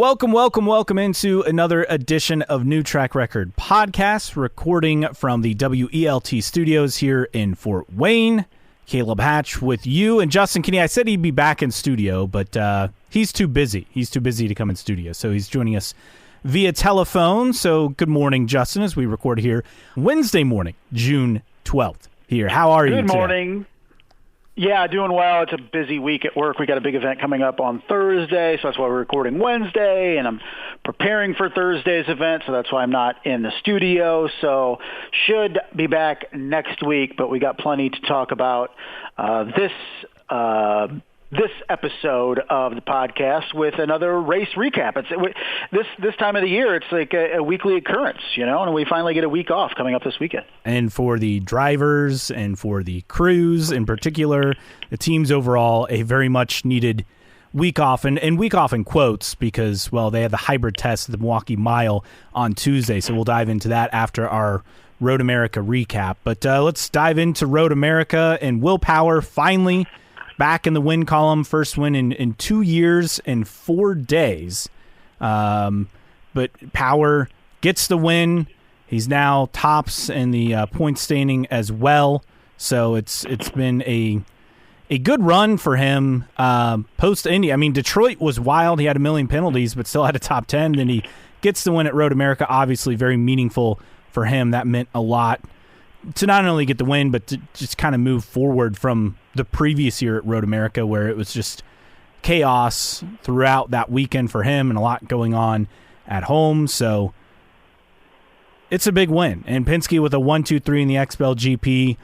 Welcome into another edition of New Track Record Podcast, recording from the WELT studios here in Fort Wayne. Caleb Hatch with you. And Justin Kinney, I said he'd be back in studio, but he's too busy. He's too busy to come in studio, so he's joining us via telephone. So good morning, Justin, as we record here Wednesday morning, June 12th here. How are you today? Good morning. Yeah, doing well. It's a busy week at work. We got a big event coming up on Thursday, so that's why we're recording Wednesday, and I'm preparing for Thursday's event, so that's why I'm not in the studio. So should be back next week, but we got plenty to talk about this episode of the podcast with another race recap. This time of the year, it's like a weekly occurrence, and we finally get a week off coming up this weekend. And for the drivers and for the crews in particular, the teams overall, a very much needed week off, and week off in quotes because, well, they had the hybrid test at the Milwaukee Mile on Tuesday, so we'll dive into that after our Road America recap. But let's dive into Road America, and Will Power finally back in the win column, first win in 2 years and 4 days. But Power gets the win. He's now tops in the point standing as well. So it's been a good run for him post Indy. I mean, Detroit was wild. He had a million penalties, but still had a top 10. Then he gets the win at Road America. Obviously, very meaningful for him. That meant a lot to not only get the win, but to just kind of move forward from the previous year at Road America, where it was just chaos throughout that weekend for him and a lot going on at home. So it's a big win. And Penske with a 1-2-3 in the XPEL GP.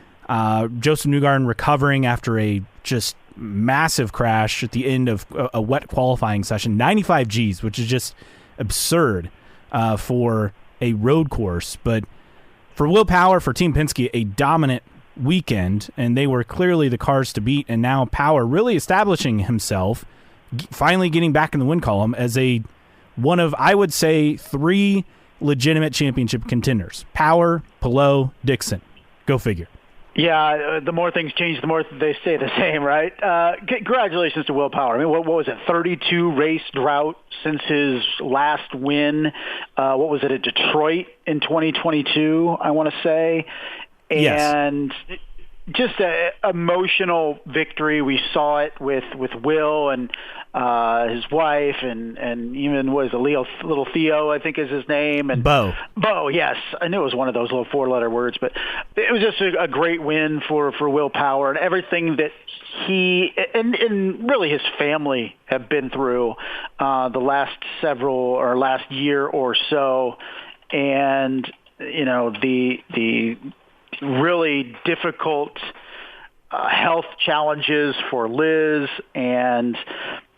Joseph Newgarden recovering after a just massive crash at the end of a wet qualifying session. 95 Gs, which is just absurd for a road course. But for Will Power, for Team Penske, a dominant weekend, and they were clearly the cars to beat, and now Power really establishing himself, finally getting back in the win column as one of, I would say, 3 legitimate championship contenders. Power, Palou, Dixon. Go figure. Yeah, the more things change, the more they stay the same, right? Congratulations to Will Power. I mean, what was it, 32 race drought since his last win? What was it, at Detroit in 2022, I want to say? And yes, just an emotional victory. We saw it with Will and his wife, and even was a little Theo, I think is his name, and Bo, yes, I knew it was one of those little 4-letter words, but it was just a great win for Will Power, and everything that he and really his family have been through the last year or so, and the really difficult health challenges for Liz and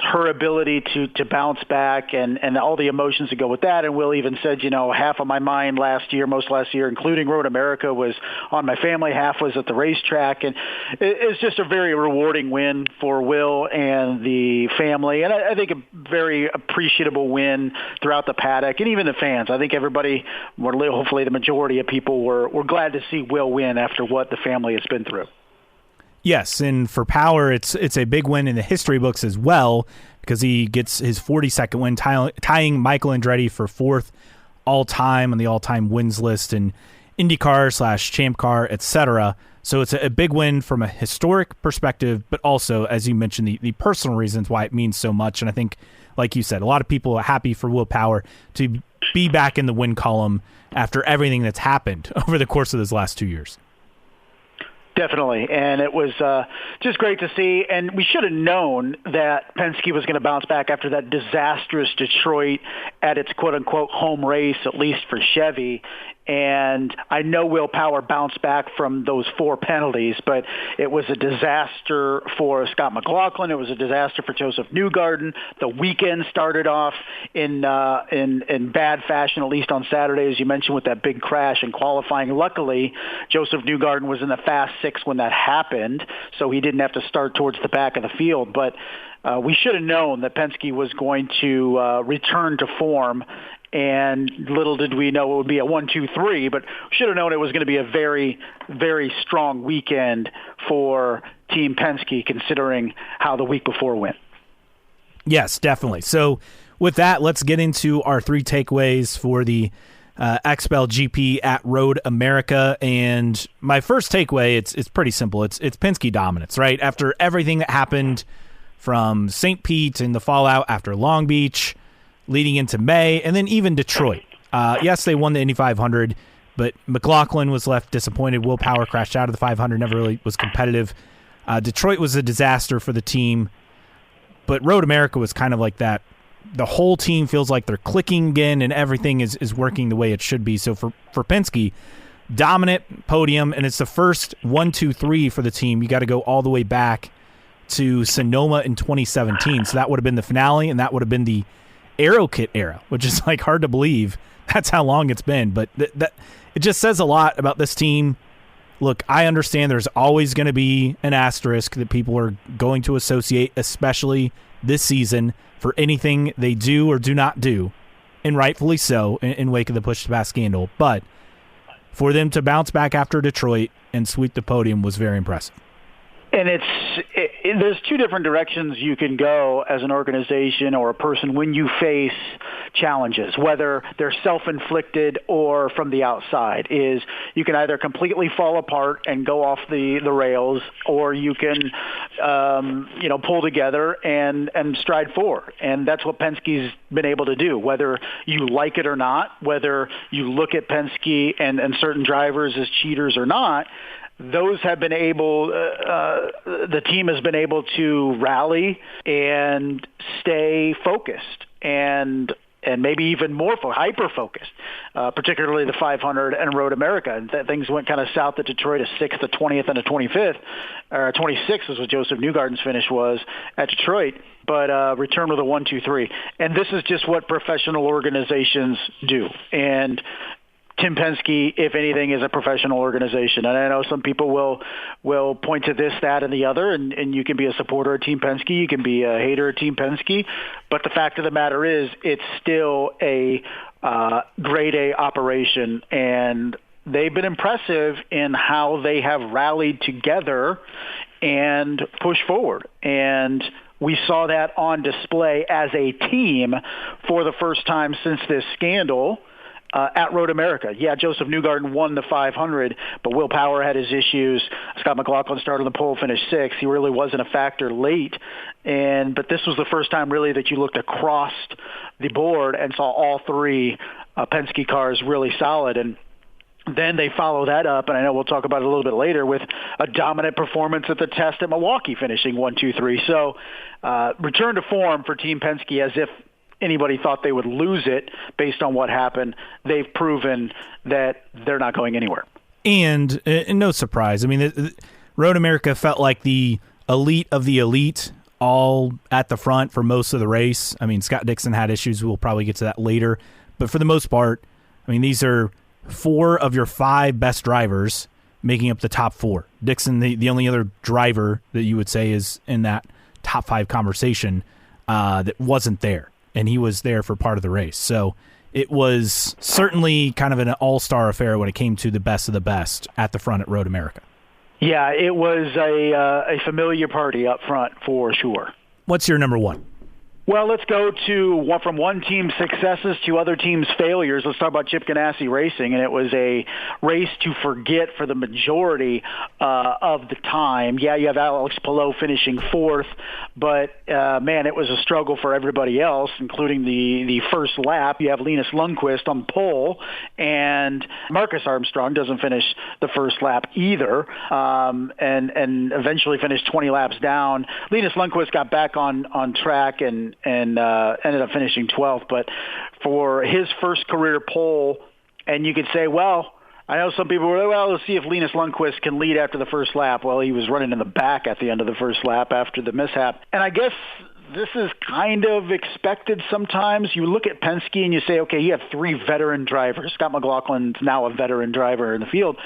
her ability to bounce back and all the emotions that go with that. And Will even said, half of my mind most last year, including Road America, was on my family, half was at the racetrack. And it's just a very rewarding win for Will and the family. And I think a very appreciable win throughout the paddock and even the fans. I think everybody, hopefully the majority of people, were glad to see Will win after what the family has been through. Yes, and for Power, it's a big win in the history books as well, because he gets his 42nd win, tying Michael Andretti for 4th all-time on the all-time wins list in IndyCar / Champ Car, etc. So it's a big win from a historic perspective, but also, as you mentioned, the personal reasons why it means so much. And I think, like you said, a lot of people are happy for Will Power to be back in the win column after everything that's happened over the course of those last 2 years. Definitely, and it was just great to see, and we should have known that Penske was going to bounce back after that disastrous Detroit at its quote-unquote home race, at least for Chevy, and I know Will Power bounced back from those 4 penalties, but it was a disaster for Scott McLaughlin. It was a disaster for Joseph Newgarden. The weekend started off in bad fashion, at least on Saturday, as you mentioned, with that big crash in qualifying. Luckily, Joseph Newgarden was in the Fast 6 when that happened, so he didn't have to start towards the back of the field. But we should have known that Penske was going to return to form, and little did we know it would be a 1-2-3, but should have known it was going to be a very, very strong weekend for Team Penske, considering how the week before went. Yes, definitely. So with that, let's get into our 3 takeaways for the XPEL GP at Road America. And my first takeaway, it's pretty simple. It's Penske dominance, right? After everything that happened from St. Pete and the fallout after Long Beach, leading into May, and then even Detroit. Yes, they won the Indy 500, but McLaughlin was left disappointed. Will Power crashed out of the 500, never really was competitive. Detroit was a disaster for the team, but Road America was kind of like that. The whole team feels like they're clicking again, and everything is working the way it should be. So for Penske, dominant podium, and it's the first 1, 2, 3 for the team. You got to go all the way back to Sonoma in 2017. So that would have been the finale, and that would have been the Aero Kit era, which is like hard to believe. That's how long it's been. But that it just says a lot about this team. Look, I understand there's always going to be an asterisk that people are going to associate, especially this season, for anything they do or do not do, and rightfully so, in wake of the push-to-pass scandal. But for them to bounce back after Detroit and sweep the podium was very impressive. And there's 2 different directions you can go as an organization or a person when you face challenges, whether they're self-inflicted or from the outside. Is you can either completely fall apart and go off the rails, or you can pull together and stride forward. And that's what Penske's been able to do, whether you like it or not, whether you look at Penske and certain drivers as cheaters or not. Those have been able, the team has been able to rally and stay focused and maybe even more hyper-focused, particularly the 500 and Road America. And things went kind of south at Detroit, a 6th, a 20th, and a 25th. 26th is what Joseph Newgarden's finish was at Detroit, but return with a 1, 2, 3. And this is just what professional organizations do. And Team Penske, if anything, is a professional organization. And I know some people will point to this, that, and the other, and you can be a supporter of Team Penske, you can be a hater of Team Penske, but the fact of the matter is it's still a grade A operation, and they've been impressive in how they have rallied together and pushed forward. And we saw that on display as a team for the first time since this scandal. At Road America. Yeah, Joseph Newgarden won the 500, but Will Power had his issues. Scott McLaughlin started on the pole, finished 6th. He really wasn't a factor late. But this was the first time really that you looked across the board and saw all 3 Penske cars really solid. And then they follow that up, and I know we'll talk about it a little bit later, with a dominant performance at the test at Milwaukee, finishing 1, 2, 3. So return to form for Team Penske, as if anybody thought they would lose it based on what happened. They've proven that they're not going anywhere. And no surprise. I mean, Road America felt like the elite of the elite, all at the front for most of the race. I mean, Scott Dixon had issues. We'll probably get to that later. But for the most part, I mean, these are 4 of your 5 best drivers making up the top 4. Dixon, the only other driver that you would say is in that top 5 conversation that wasn't there. And he was there for part of the race. So it was certainly kind of an all-star affair when it came to the best of the best at the front at Road America. Yeah, it was a familiar party up front for sure. What's your number 1? Well, let's go from one team's successes to other teams' failures. Let's talk about Chip Ganassi Racing, and it was a race to forget for the majority of the time. Yeah, you have Alex Palou finishing 4th, but man, it was a struggle for everybody else, including the first lap. You have Linus Lundqvist on pole, and Marcus Armstrong doesn't finish the first lap either, and eventually finished 20 laps down. Linus Lundqvist got back on track and ended up finishing 12th. But for his first career pole, and you could say, well, I know some people were, well, let's see if Linus Lundqvist can lead after the first lap. Well, he was running in the back at the end of the first lap after the mishap. And I guess this is kind of expected sometimes. You look at Penske and you say, okay, you have 3 veteran drivers. Scott McLaughlin's now a veteran driver in the field.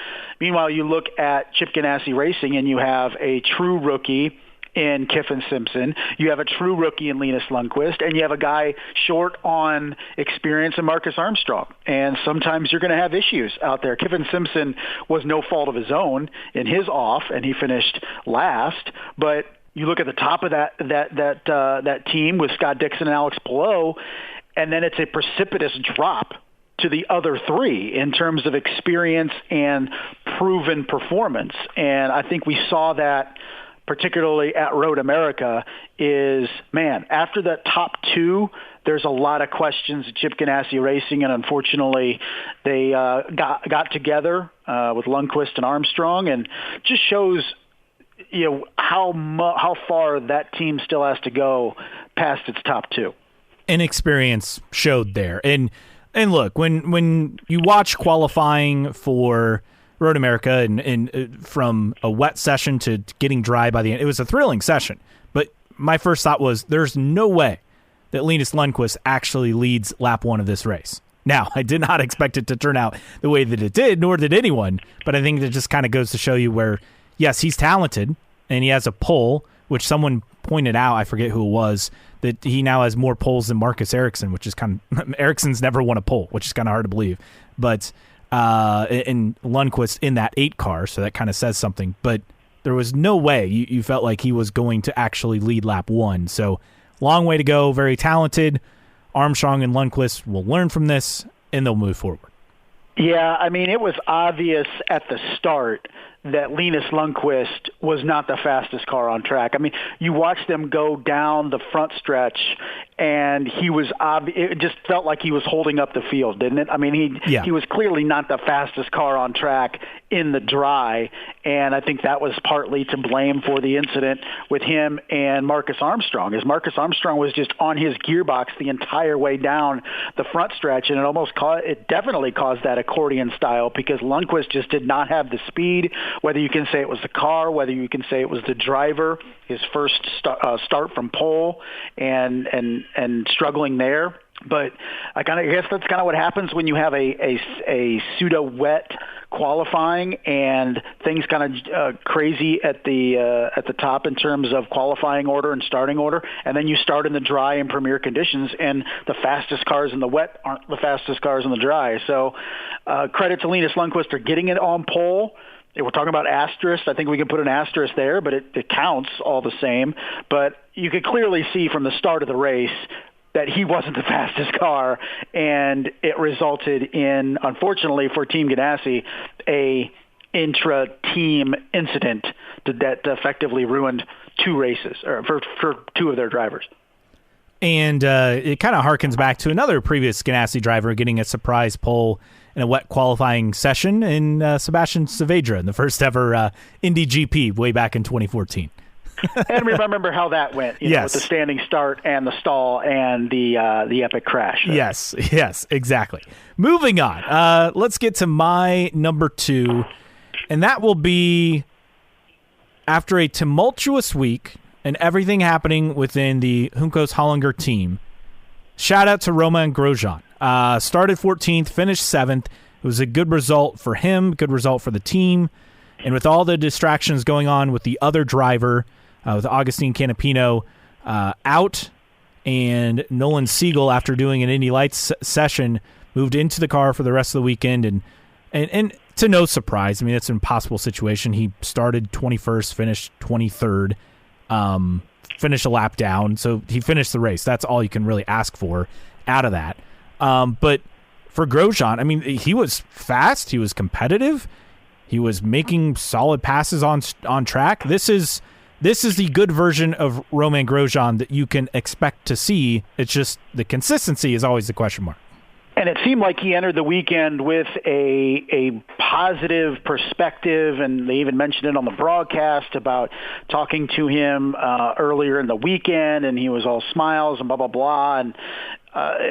Meanwhile, you look at Chip Ganassi Racing and you have a true rookie in Kiffin Simpson. You have a true rookie in Linus Lundqvist, and you have a guy short on experience in Marcus Armstrong. And sometimes you're going to have issues out there. Kiffin Simpson was no fault of his own in his off, and he finished last. But you look at the top of that team with Scott Dixon and Alex Palou, and then it's a precipitous drop to the other three in terms of experience and proven performance. And I think we saw that particularly at Road America is, man, after that top two, there's a lot of questions at Chip Ganassi Racing, and unfortunately they got together with Lundqvist and Armstrong, and just shows how far that team still has to go past its top two. Inexperience showed there. And look, when you watch qualifying for Road America and from a wet session to getting dry by the end, it was a thrilling session. But my first thought was there's no way that Linus Lundqvist actually leads lap one of this race. Now, I did not expect it to turn out the way that it did, nor did anyone, but I think it just kind of goes to show you where, yes, he's talented, and he has a pole, which someone pointed out, I forget who it was, that he now has more poles than Marcus Ericsson, which is kind of, Ericsson's never won a pole, which is kind of hard to believe. But, and Lundqvist in that 8 car, so that kind of says something. But there was no way you felt like he was going to actually lead lap one. So, long way to go, very talented. Armstrong and Lundqvist will learn from this, and they'll move forward. Yeah, I mean, it was obvious at the start that Linus Lundqvist was not the fastest car on track. I mean, you watched them go down the front stretch, and he was it just felt like he was holding up the field, didn't it? I mean, he was clearly not the fastest car on track in the dry, and I think that was partly to blame for the incident with him and Marcus Armstrong, as Marcus Armstrong was just on his gearbox the entire way down the front stretch, and it definitely caused that accordion style because Lundqvist just did not have the speed. Whether you can say it was the car, whether you can say it was the driver, his first start from pole and struggling there. But I guess that's kind of what happens when you have a pseudo-wet qualifying and things kind of crazy at the top in terms of qualifying order and starting order, and then you start in the dry and premier conditions, and the fastest cars in the wet aren't the fastest cars in the dry. So credit to Linus Lundqvist for getting it on pole. We're talking about asterisk. I think we can put an asterisk there, but it counts all the same. But you could clearly see from the start of the race that he wasn't the fastest car, and it resulted in, unfortunately for Team Ganassi, a intra-team incident that effectively ruined 2 races, or for 2 of their drivers. And it kind of harkens back to another previous Ganassi driver getting a surprise pole in a wet qualifying session in Sebastian Saavedra in the first ever Indy GP way back in 2014. And remember how that went, with the standing start and the stall and the epic crash. Yes, exactly. Moving on, let's get to my number 2, and that will be after a tumultuous week and everything happening within the Juncos Hollinger team. Shout out to Romain Grosjean. Started 14th, finished 7th. It was a good result for him, good result for the team. And with all the distractions going on with the other driver, with Agustin Canapino out, and Nolan Siegel, after doing an Indy Lights session, moved into the car for the rest of the weekend. And to no surprise, I mean, it's an impossible situation. He started 21st, finished 23rd, finished a lap down. So he finished the race. That's all you can really ask for out of that. But for Grosjean, I mean, he was fast. He was competitive. He was making solid passes on track. This is the good version of Romain Grosjean that you can expect to see. It's just the consistency is always the question mark. And it seemed like he entered the weekend with a positive perspective, and they even mentioned it on the broadcast about talking to him earlier in the weekend, and he was all smiles and blah, blah, blah. And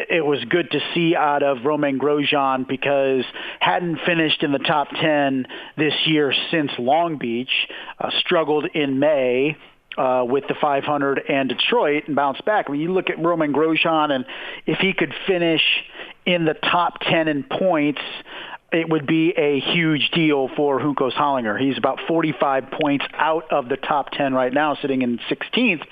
it was good to see out of Romain Grosjean because hadn't finished in the top 10 this year since Long Beach, struggled in May with the 500 and Detroit and bounced back. I mean, you look at Romain Grosjean, and if he could finish in the top 10 in points, it would be a huge deal for Juncos Hollinger. He's about 45 points out of the top 10 right now, sitting in 16th.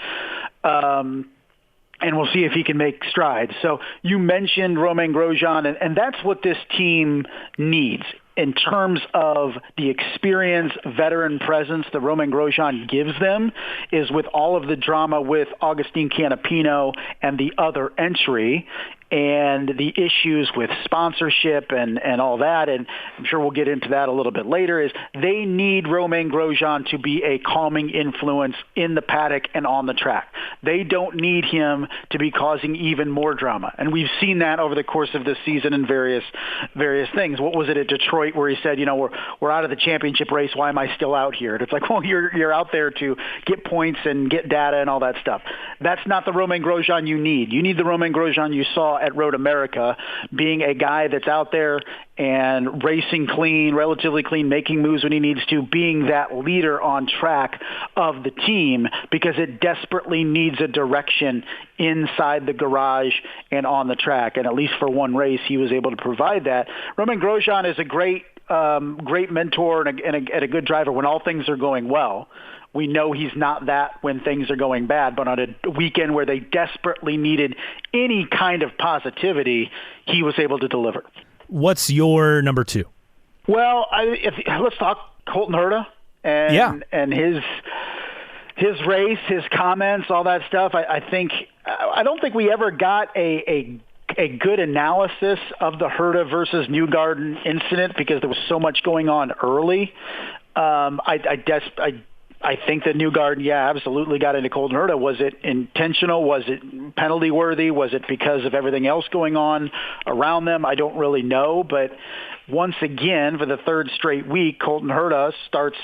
And we'll see if he can make strides. So you mentioned Romain Grosjean, and that's what this team needs in terms of the experience, veteran presence that Romain Grosjean gives them, is with all of the drama with Agustin Canapino and the other entry. and the issues with sponsorship and all that, and I'm sure we'll get into that a little bit later, is they need Romain Grosjean to be a calming influence in the paddock and on the track. They don't need him to be causing even more drama. And we've seen that over the course of this season in various things. What was it at Detroit where he said, we're out of the championship race, why am I still out here? And it's like, well, you're out there to get points and get data and all that stuff. That's not the Romain Grosjean you need. You need the Romain Grosjean you saw at Road America, being a guy that's out there and racing clean, relatively clean, making moves when he needs to, being that leader on track of the team, because it desperately needs a direction inside the garage and on the track. And at least for one race, he was able to provide that. Romain Grosjean is a great mentor and a good driver when all things are going well. We know he's not that when things are going bad, but on a weekend where they desperately needed any kind of positivity, he was able to deliver. What's your number 2? Well, let's talk Colton Herta and his race, his comments, all that stuff. I don't think we ever got a good analysis of the Herta versus Newgarden incident because there was so much going on early. I think that Newgarden, absolutely got into Colton Herta. Was it intentional? Was it penalty worthy? Was it because of everything else going on around them? I don't really know. But once again, for the third straight week, Colton Herta starts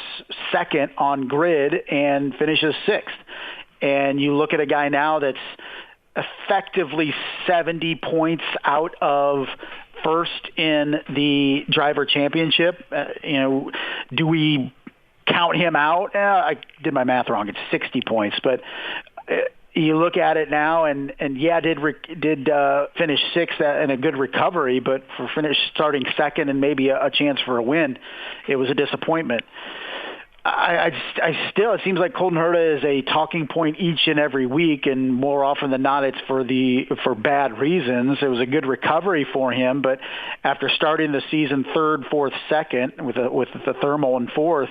second on grid and finishes 6th. And you look at a guy now that's effectively 70 points out of first in the driver championship. Do we count him out? I did my math wrong. It's 60 points, but you look at it now, and did finish 6th in a good recovery, but for starting second and maybe a chance for a win, it was a disappointment. It seems like Colton Herta is a talking point each and every week, and more often than not, it's for bad reasons. It was a good recovery for him, but after starting the season 3rd, 4th, 2nd with the thermal in 4th,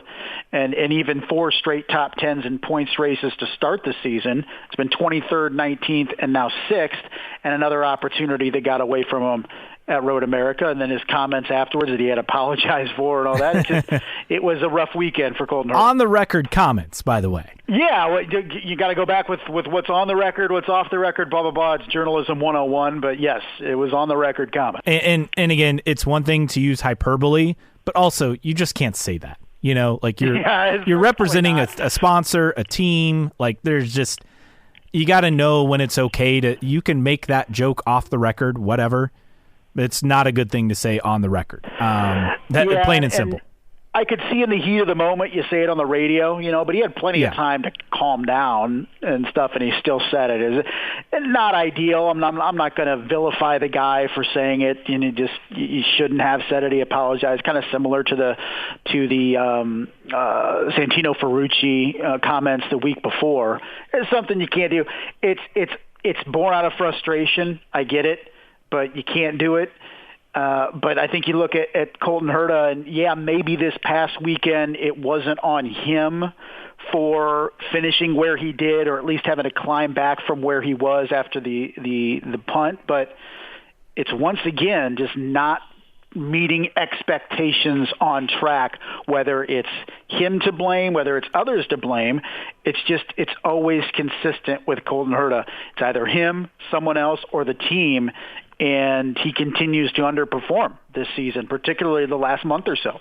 and even 4 straight top 10s in points races to start the season, it's been 23rd, 19th, and now 6th, and another opportunity that got away from him at Road America, and then his comments afterwards that he had apologized for and all that. It was a rough weekend for Colton Herta. On the record comments, by the way. Yeah, well, you got to go back with what's on the record, what's off the record, blah, blah, blah. It's journalism 101, but yes, it was on the record comment. And again, it's one thing to use hyperbole, but also you just can't say that. You're representing a sponsor, a team. Like, there's just, you got to know when it's okay you can make that joke off the record, whatever. It's not a good thing to say on the record. Plain and simple. I could see in the heat of the moment you say it on the radio, but he had plenty of time to calm down and stuff, and he still said it. It's not ideal. I'm not going to vilify the guy for saying it. You shouldn't have said it. He apologized. Kind of similar to the Santino Ferrucci comments the week before. It's something you can't do. It's born out of frustration. I get it. But you can't do it. But I think you look at Colton Herta, and maybe this past weekend it wasn't on him for finishing where he did, or at least having to climb back from where he was after the punt. But it's once again just not meeting expectations on track, whether it's him to blame, whether it's others to blame. It's always consistent with Colton Herta. It's either him, someone else, or the team. And he continues to underperform this season, particularly the last month or so.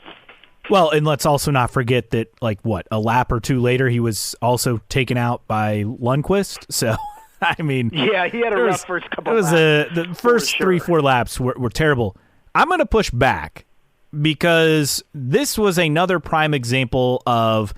Well, and let's also not forget that, a lap or two later, he was also taken out by Lundqvist. So, I mean... Yeah, he had a rough first couple laps. The first 3-4 laps were terrible. I'm going to push back because this was another prime example of...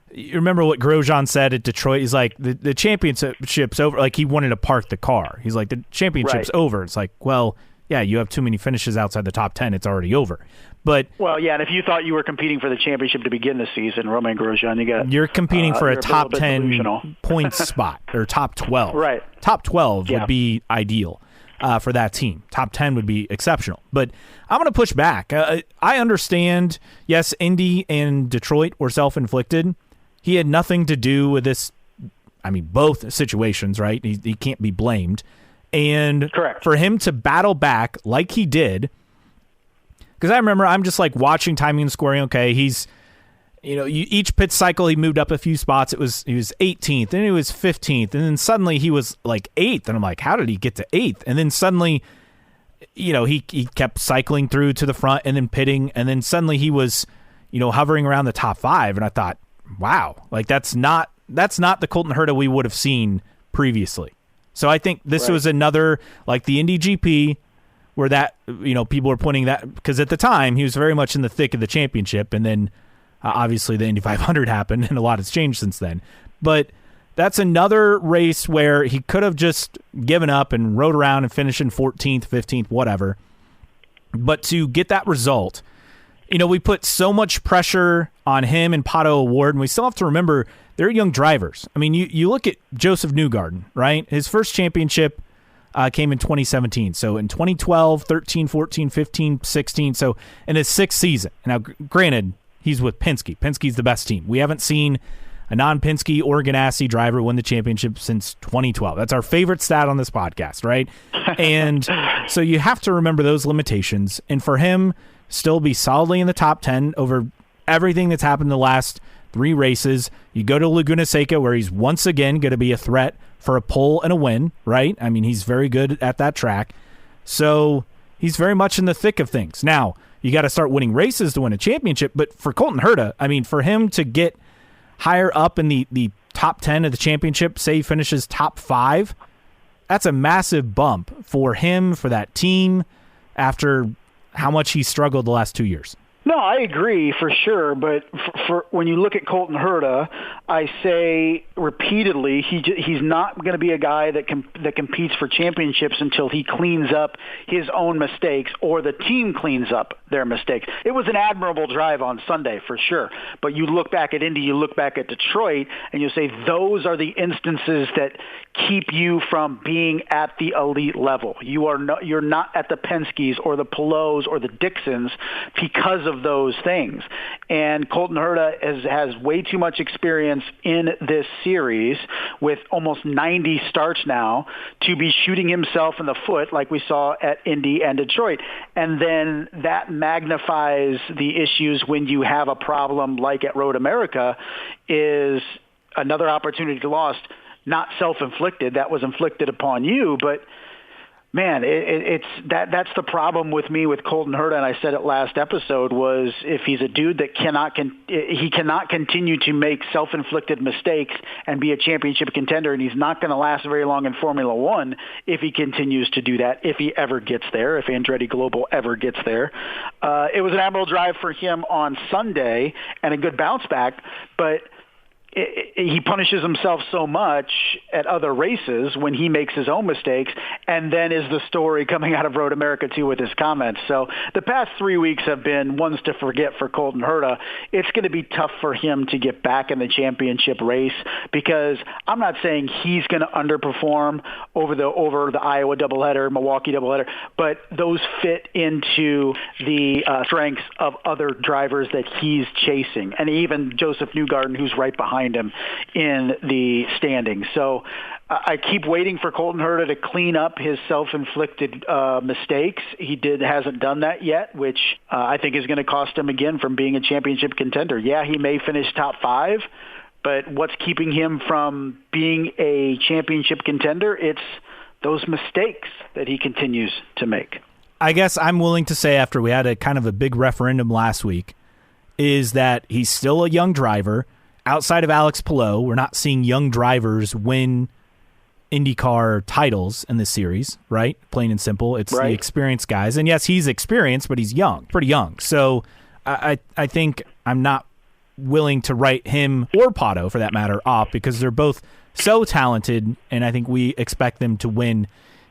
You remember what Grosjean said at Detroit? He's like, the championship's over. Like, he wanted to park the car. He's like, the championship's over. It's like, well, yeah, you have too many finishes outside the top 10. It's already over. But well, yeah, and if you thought you were competing for the championship to begin the season, Romain Grosjean, you're competing for a top 10 points spot, or top 12. Right. Top 12 would be ideal for that team. Top 10 would be exceptional. But I'm going to push back. I understand, yes, Indy and Detroit were self-inflicted. He had nothing to do with this. I mean, both situations, right? He can't be blamed. And correct. For him to battle back like he did, because I remember I'm just like watching timing and scoring. Okay, he's, each pit cycle he moved up a few spots. He was 18th, and he was 15th, and then suddenly he was like 8th, and I'm like, how did he get to 8th? And then suddenly, he kept cycling through to the front and then pitting, and then suddenly he was, hovering around the top 5, and I thought, wow, like that's not the Colton Herta we would have seen previously. So I think this was another, like the Indy GP, where that, people were pointing that, because at the time he was very much in the thick of the championship, and then obviously the Indy 500 happened, and a lot has changed since then. But that's another race where he could have just given up and rode around and finished in 14th, 15th, whatever. But to get that result, we put so much pressure on him and Pato O'Ward, and we still have to remember they're young drivers. I mean, you look at Joseph Newgarden, right? His first championship came in 2017. So in 2012, 13, 14, 15, 16. So in his 6th season. Now, granted, he's with Penske. Penske's the best team. We haven't seen a non-Penske or Ganassi driver win the championship since 2012. That's our favorite stat on this podcast, right? And so you have to remember those limitations. And for him, still be solidly in the top 10 over everything that's happened in the last 3 races. You go to Laguna Seca, where he's once again going to be a threat for a pole and a win, right? I mean, he's very good at that track. So he's very much in the thick of things. Now, you got to start winning races to win a championship. But for Colton Herta, I mean, for him to get higher up in the top 10 of the championship, say he finishes top 5, that's a massive bump for him, for that team, after how much he struggled the last 2 years. No, I agree for sure. But for when you look at Colton Herta, I say repeatedly he's not going to be a guy that competes for championships until he cleans up his own mistakes or the team cleans up their mistakes. It was an admirable drive on Sunday for sure. But you look back at Indy, you look back at Detroit, and you say those are the instances that keep you from being at the elite level. You're not at the Penskes or the Palos or the Dixons because of those things. And Colton Herta has way too much experience in this series with almost 90 starts now to be shooting himself in the foot like we saw at Indy and Detroit. And then that magnifies the issues when you have a problem like at Road America, is another opportunity lost, not self-inflicted. That was inflicted upon you, but man, that's the problem with me with Colton Herta, and I said it last episode, was if he's a dude that cannot continue to make self-inflicted mistakes and be a championship contender, and he's not going to last very long in Formula One if he continues to do that, if he ever gets there, if Andretti Global ever gets there. It was an admirable drive for him on Sunday and a good bounce back, but he punishes himself so much at other races when he makes his own mistakes, and then is the story coming out of Road America too with his comments. So the past 3 weeks have been ones to forget for Colton Herta. It's going to be tough for him to get back in the championship race, because I'm not saying he's going to underperform over the Iowa doubleheader, Milwaukee doubleheader, but those fit into the strengths of other drivers that he's chasing, and even Joseph Newgarden, who's right behind him in the standings. So I keep waiting for Colton Herta to clean up his self-inflicted mistakes. He hasn't done that yet, which I think is going to cost him again from being a championship contender. Yeah, he may finish top 5, but what's keeping him from being a championship contender? It's those mistakes that he continues to make. I guess I'm willing to say, after we had a kind of a big referendum last week, is that he's still a young driver. Outside of Alex Palou, we're not seeing young drivers win IndyCar titles in this series, right? Plain and simple. It's the experienced guys. And yes, he's experienced, but he's young, pretty young. So I think I'm not willing to write him or Pato, for that matter, off, because they're both so talented, and I think we expect them to win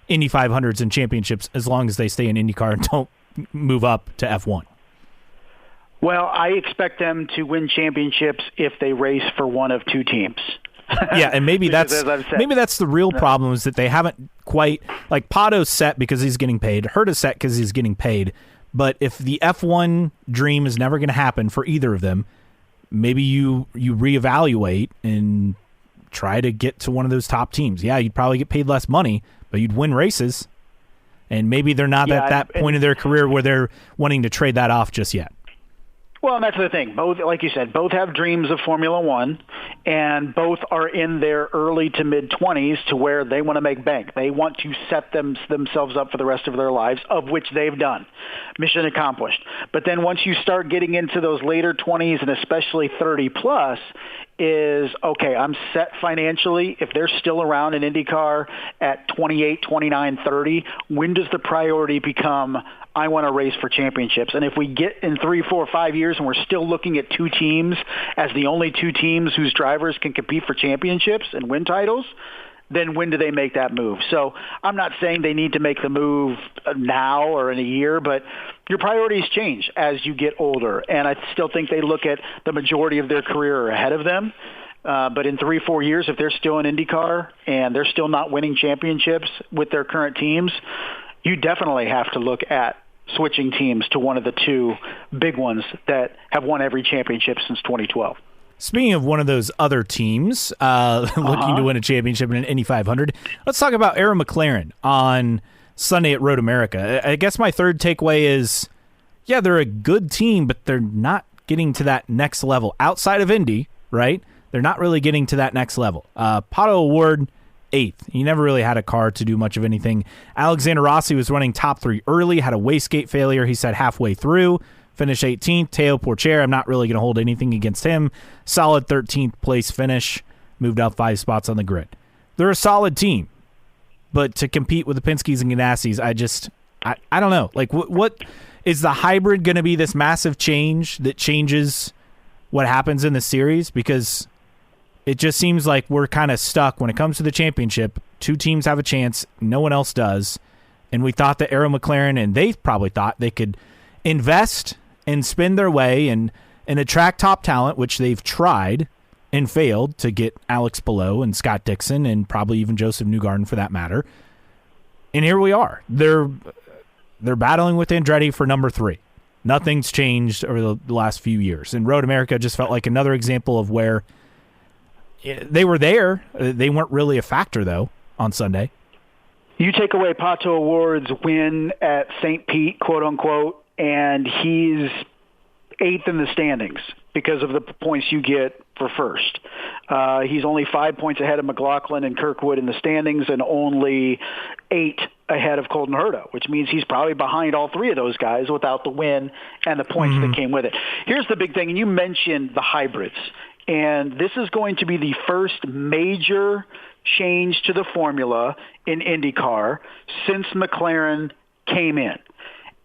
Indy 500s and championships as long as they stay in IndyCar and don't move up to F1. Well, I expect them to win championships if they race for one of two teams. Yeah, and maybe that's the real problem, is that they haven't quite, like, Pato's set because he's getting paid, Herta's set because he's getting paid, but if the F1 dream is never going to happen for either of them, maybe you reevaluate and try to get to one of those top teams. Yeah, you'd probably get paid less money, but but you'd win races. And maybe they're not at that point of their career where they're wanting to trade that off just yet. Well, and that's the thing. Both, like you said, both have dreams of Formula One, and both are in their early to mid-20s to where they want to make bank. They want to set themselves up for the rest of their lives, of which they've done. Mission accomplished. But then once you start getting into those later 20s and especially 30-plus, is, okay, I'm set financially. If they're still around in IndyCar at 28, 29, 30, when does the priority become, I want to race for championships? And if we get in 3, 4, 5 years and we're still looking at two teams as the only two teams whose drivers can compete for championships and win titles, then when do they make that move? So I'm not saying they need to make the move now or in a year, but your priorities change as you get older. And I still think they look at the majority of their career ahead of them. But in 3, 4 years, if they're still in IndyCar and they're still not winning championships with their current teams, you definitely have to look at switching teams to one of the two big ones that have won every championship since 2012. Speaking of one of those other teams looking to win a championship in an Indy 500, let's talk about Arrow McLaren on Sunday at Road America. I guess my third takeaway is, yeah, they're a good team, but they're not getting to that next level. Outside of Indy, right? They're not really getting to that next level. Pato O'Ward, 8th. He never really had a car to do much of anything. Alexander Rossi was running top 3 early, had a wastegate failure, he said halfway through. Finished 18th. Teo Porcher, I'm not really going to hold anything against him. Solid 13th place finish. Moved up 5 spots on the grid. They're a solid team. But to compete with the Penskes and Ganassis, I don't know. Like, what is the hybrid going to be, this massive change that changes what happens in the series? Because it just seems like we're kind of stuck when it comes to the championship. 2 teams have a chance. No one else does. And we thought that Arrow McLaren, and they probably thought they could invest and spend their way and attract top talent, which they've tried and failed to get Alex Palou and Scott Dixon and probably even Joseph Newgarden for that matter. And here we are. They're battling with Andretti for number 3. Nothing's changed over the last few years. And Road America just felt like another example of where they were there. They weren't really a factor, though, on Sunday. You take away Pato O'Ward's win at St. Pete, quote-unquote, and he's 8th in the standings because of the points you get for first. He's only 5 points ahead of McLaughlin and Kirkwood in the standings and only 8 ahead of Colton Herta, which means he's probably behind all 3 of those guys without the win and the points that came with it. Here's the big thing, and you mentioned the hybrids, and this is going to be the first major change to the formula in IndyCar since McLaren came in.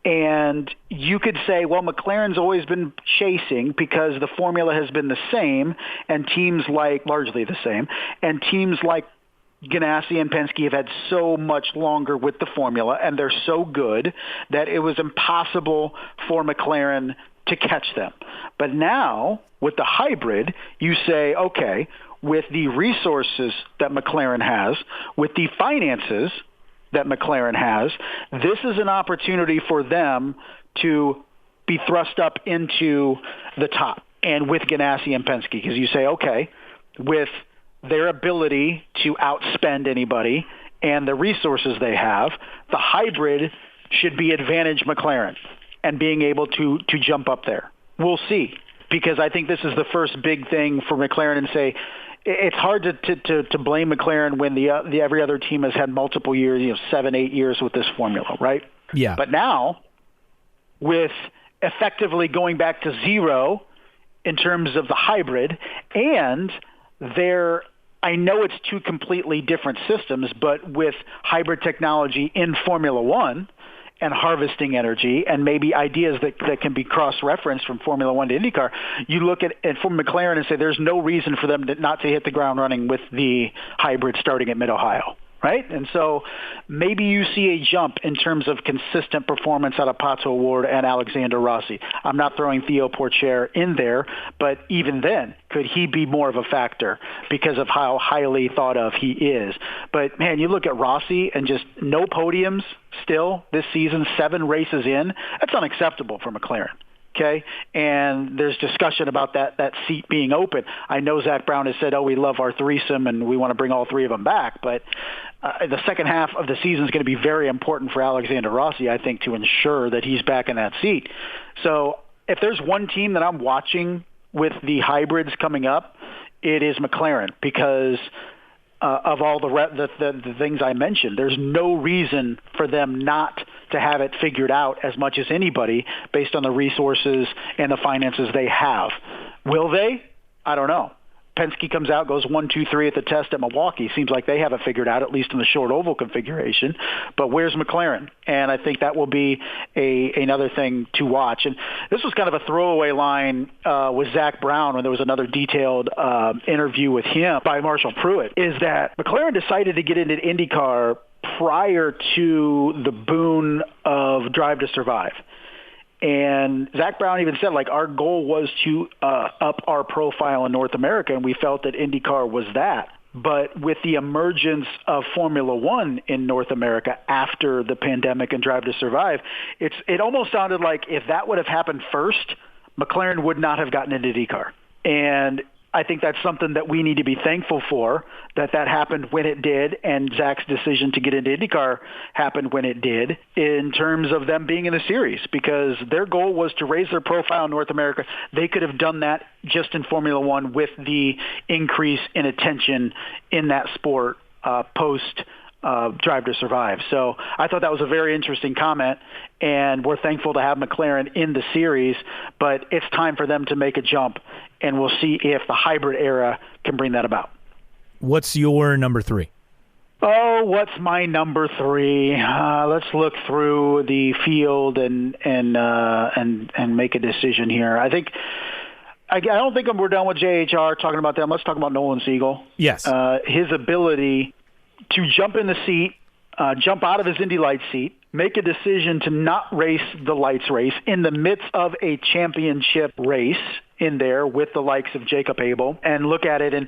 And you could say, well, McLaren's always been chasing because the formula has been the same, and teams like, largely the same, and teams like Ganassi and Penske have had so much longer with the formula, and they're so good that it was impossible for McLaren to catch them. But now, with the hybrid, you say, okay, with the resources that McLaren has, with the finances that McLaren has, this is an opportunity for them to be thrust up into the top, and with Ganassi and Penske, because you say, okay, with their ability to outspend anybody and the resources they have, the hybrid should be advantage McLaren and being able to jump up there. We'll see, because I think this is the first big thing for McLaren, and say, it's hard to blame McLaren when the every other team has had multiple years, 7, 8 years with this formula, right? Yeah. But now, with effectively going back to 0 in terms of the hybrid, and I know it's 2 completely different systems, but with hybrid technology in Formula One and harvesting energy and maybe ideas that can be cross-referenced from Formula One to IndyCar, you look at from McLaren and say there's no reason for them not to hit the ground running with the hybrid starting at Mid-Ohio, right? And so maybe you see a jump in terms of consistent performance out of Pato O'Ward and Alexander Rossi. I'm not throwing Theo Porcher in there, but even then, could he be more of a factor because of how highly thought of he is? But, man, you look at Rossi and just no podiums still this season, 7 races in. That's unacceptable for McLaren. Okay, and there's discussion about that seat being open. I know Zach Brown has said, we love our threesome and we want to bring all three of them back, but the second half of the season is going to be very important for Alexander Rossi, I think, to ensure that he's back in that seat. So if there's one team that I'm watching with the hybrids coming up, it is McLaren, because of all the things I mentioned. There's no reason for them not to have it figured out as much as anybody based on the resources and the finances they have. Will they? I don't know. Penske comes out, goes 1, 2, 3 at the test at Milwaukee. Seems like they have it figured out, at least in the short oval configuration. But where's McLaren? And I think that will be another thing to watch. And this was kind of a throwaway line with Zach Brown when there was another detailed interview with him by Marshall Pruitt, is that McLaren decided to get into IndyCar prior to the boon of Drive to Survive. And Zach Brown even said, our goal was to up our profile in North America, and we felt that IndyCar was that. But with the emergence of Formula One in North America after the pandemic and Drive to Survive, it almost sounded like if that would have happened first, McLaren would not have gotten into IndyCar. And I think that's something that we need to be thankful for, that happened when it did, and Zach's decision to get into IndyCar happened when it did, in terms of them being in the series, because their goal was to raise their profile in North America. They could have done that just in Formula One with the increase in attention in that sport post Drive to Survive. So I thought that was a very interesting comment, and we're thankful to have McLaren in the series, but it's time for them to make a jump, and we'll see if the hybrid era can bring that about. What's your number 3? Oh, what's my number 3? Let's look through the field and make a decision here. I don't think we're done with JHR talking about them. Let's talk about Nolan Siegel. Yes. His ability to jump in the seat, jump out of his Indy Lights seat, make a decision to not race the Lights race in the midst of a championship race in there with the likes of Jacob Abel, and look at it and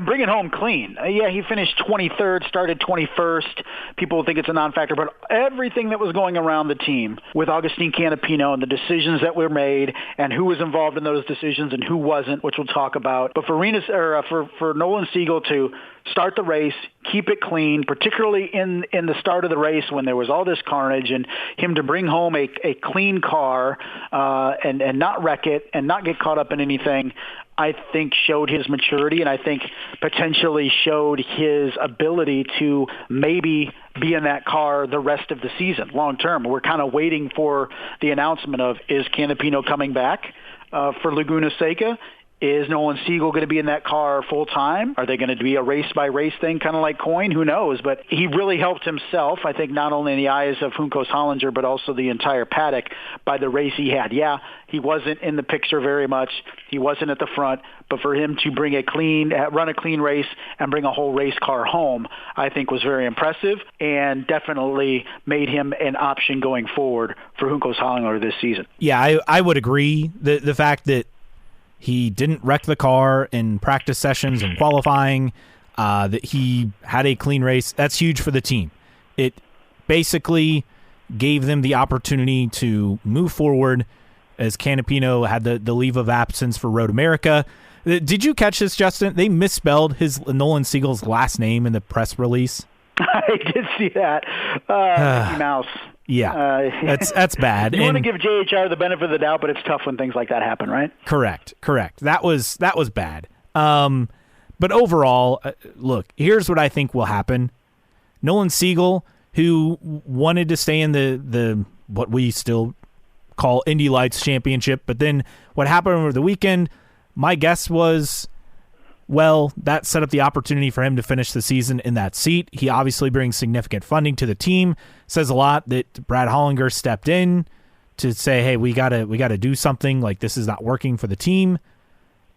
bring it home clean. Yeah, he finished 23rd, started 21st. People think it's a non-factor, but everything that was going around the team with Agustin Canapino and the decisions that were made and who was involved in those decisions and who wasn't, which we'll talk about. But for Nolan Siegel to start the race, keep it clean, particularly in the start of the race when there was all this carnage, and him to bring home a clean car and not wreck it and not get caught up in anything, I think showed his maturity, and I think potentially showed his ability to maybe be in that car the rest of the season, long term. We're kind of waiting for the announcement of, is Canapino coming back for Laguna Seca? Is Nolan Siegel going to be in that car full time? Are they going to be a race-by-race thing, kind of like Coyne? Who knows? But he really helped himself, I think, not only in the eyes of Juncos Hollinger, but also the entire paddock by the race he had. Yeah, he wasn't in the picture very much. He wasn't at the front. But for him to run a clean race and bring a whole race car home, I think was very impressive and definitely made him an option going forward for Juncos Hollinger this season. Yeah, I would agree. The fact that he didn't wreck the car in practice sessions and qualifying, that he had a clean race, that's huge for the team. It basically gave them the opportunity to move forward, as Canapino had the leave of absence for Road America. Did you catch this, Justin? They misspelled Nolan Siegel's last name in the press release. I did see that. Mickey Mouse. Yeah, that's bad. You want to give JHR the benefit of the doubt, but it's tough when things like that happen, right? Correct. That was bad. But overall, look, here's what I think will happen. Nolan Siegel, who wanted to stay in the what we still call Indy Lights Championship, but then what happened over the weekend, my guess was, well, that set up the opportunity for him to finish the season in that seat. He obviously brings significant funding to the team. Says a lot that Brad Hollinger stepped in to say, hey, we gotta do something. Like, this is not working for the team.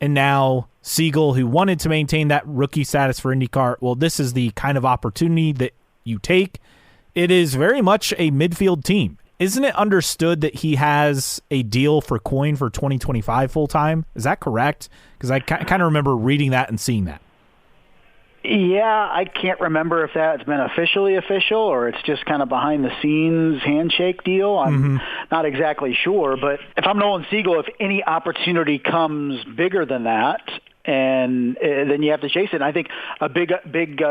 And now Siegel, who wanted to maintain that rookie status for IndyCar, well, this is the kind of opportunity that you take. It is very much a midfield team. Isn't it understood that he has a deal for Coyne for 2025 full-time? Is that correct? Because I kind of remember reading that and seeing that. Yeah, I can't remember if that's been officially official or it's just kind of behind the scenes handshake deal. I'm not exactly sure, but if I'm Nolan Siegel, if any opportunity comes bigger than that, and then you have to chase it. And I think a big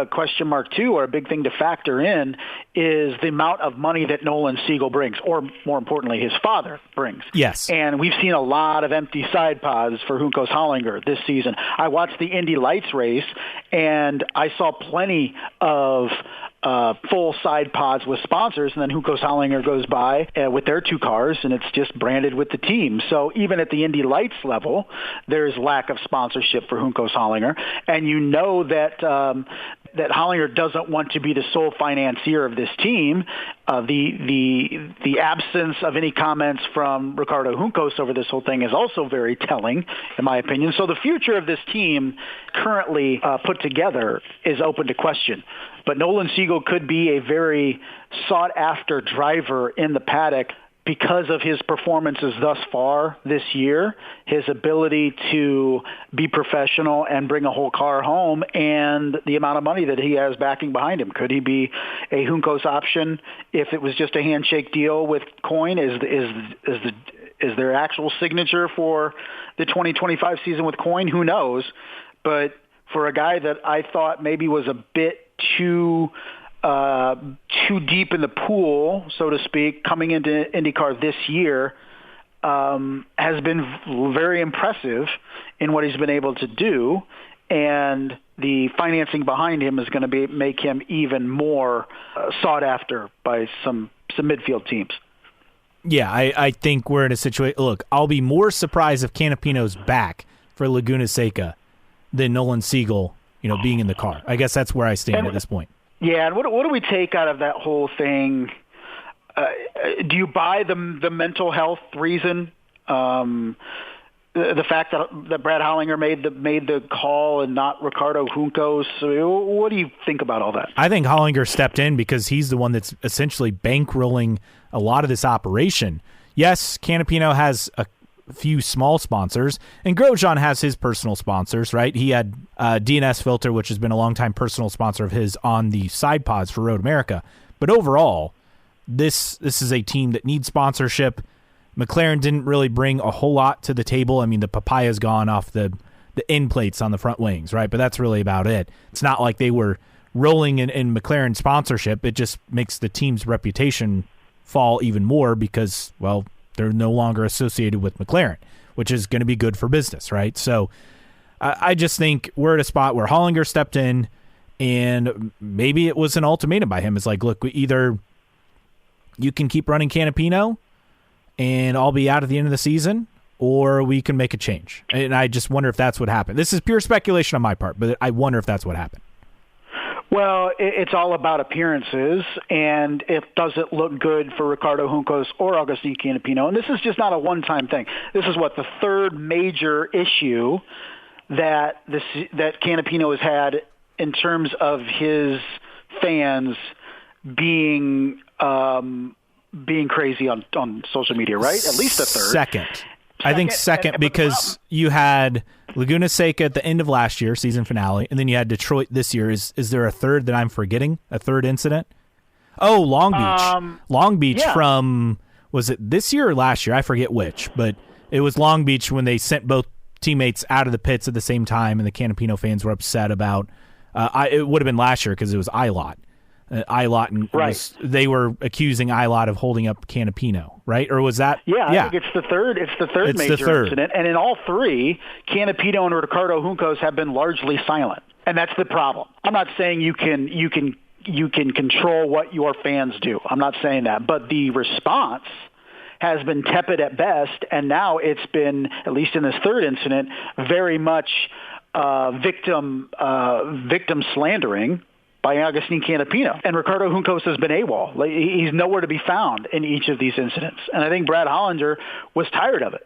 question mark too, or a big thing to factor in, is the amount of money that Nolan Siegel brings, or more importantly, his father brings. Yes. And we've seen a lot of empty side pods for Juncos Hollinger this season. I watched the Indy Lights race, and I saw plenty of full side pods with sponsors, and then Juncos Hollinger goes by with their two cars, and it's just branded with the team. So even at the Indy Lights level, there's lack of sponsorship for Juncos Hollinger, and you know that that Hollinger doesn't want to be the sole financier of this team. The absence of any comments from Ricardo Juncos over this whole thing is also very telling, in my opinion. So the future of this team currently put together is open to question. But Nolan Siegel could be a very sought-after driver in the paddock because of his performances thus far this year, his ability to be professional and bring a whole car home, and the amount of money that he has backing behind him. Could he be a Juncos option if it was just a handshake deal with Coyne? Is there actual signature for the 2025 season with Coyne? Who knows? But for a guy that I thought maybe was a bit too deep in the pool, so to speak, coming into IndyCar this year, has been very impressive in what he's been able to do, and the financing behind him is going to make him even more sought after by some midfield teams. Yeah, I think we're in a situation. Look, I'll be more surprised if Canapino's back for Laguna Seca than Nolan Siegel, being in the car. I guess that's where I stand at this point. Yeah, and what do we take out of that whole thing? Do you buy the mental health reason? The fact that Brad Hollinger made the call and not Ricardo Juncos. What do you think about all that? I think Hollinger stepped in because he's the one that's essentially bankrolling a lot of this operation. Yes, Canapino has a few small sponsors, and Grosjean has his personal sponsors, right? He had DNS Filter, which has been a longtime personal sponsor of his on the side pods for Road America. But overall, this is a team that needs sponsorship. McLaren didn't really bring a whole lot to the table. I mean, the papaya's gone off the end plates on the front wings, right? But that's really about it. It's not like they were rolling in McLaren sponsorship. It just makes the team's reputation fall even more because, well, they're no longer associated with McLaren, which is going to be good for business, right? So I just think we're at a spot where Hollinger stepped in, and maybe it was an ultimatum by him. It's like, look, either you can keep running Canapino and I'll be out at the end of the season, or we can make a change. And I just wonder if that's what happened. This is pure speculation on my part, but I wonder if that's what happened. Well, it's all about appearances, and it doesn't look good for Ricardo Juncos or Agustin Canapino. And this is just not a one-time thing. This is the third major issue that Canapino has had in terms of his fans being crazy on social media, right? At least a third. I think second because you had Laguna Seca at the end of last year, season finale, and then you had Detroit this year. Is there a third that I'm forgetting? A third incident? Oh, Long Beach. Long Beach from, was it this year or last year? I forget which, but it was Long Beach when they sent both teammates out of the pits at the same time, and the Canapino fans were upset about it would have been last year because it was ILOT. ILOT, and right. They were accusing ILOT of holding up Canapino, right? Or was that? Yeah, I think it's the third. It's the third major incident, and in all three, Canapino and Ricardo Juncos have been largely silent, and that's the problem. I'm not saying you can control what your fans do. I'm not saying that, but the response has been tepid at best, and now it's been, at least in this third incident, very much victim slandering by Agustin Canapino. And Ricardo Juncos has been AWOL. He's nowhere to be found in each of these incidents. And I think Brad Hollinger was tired of it.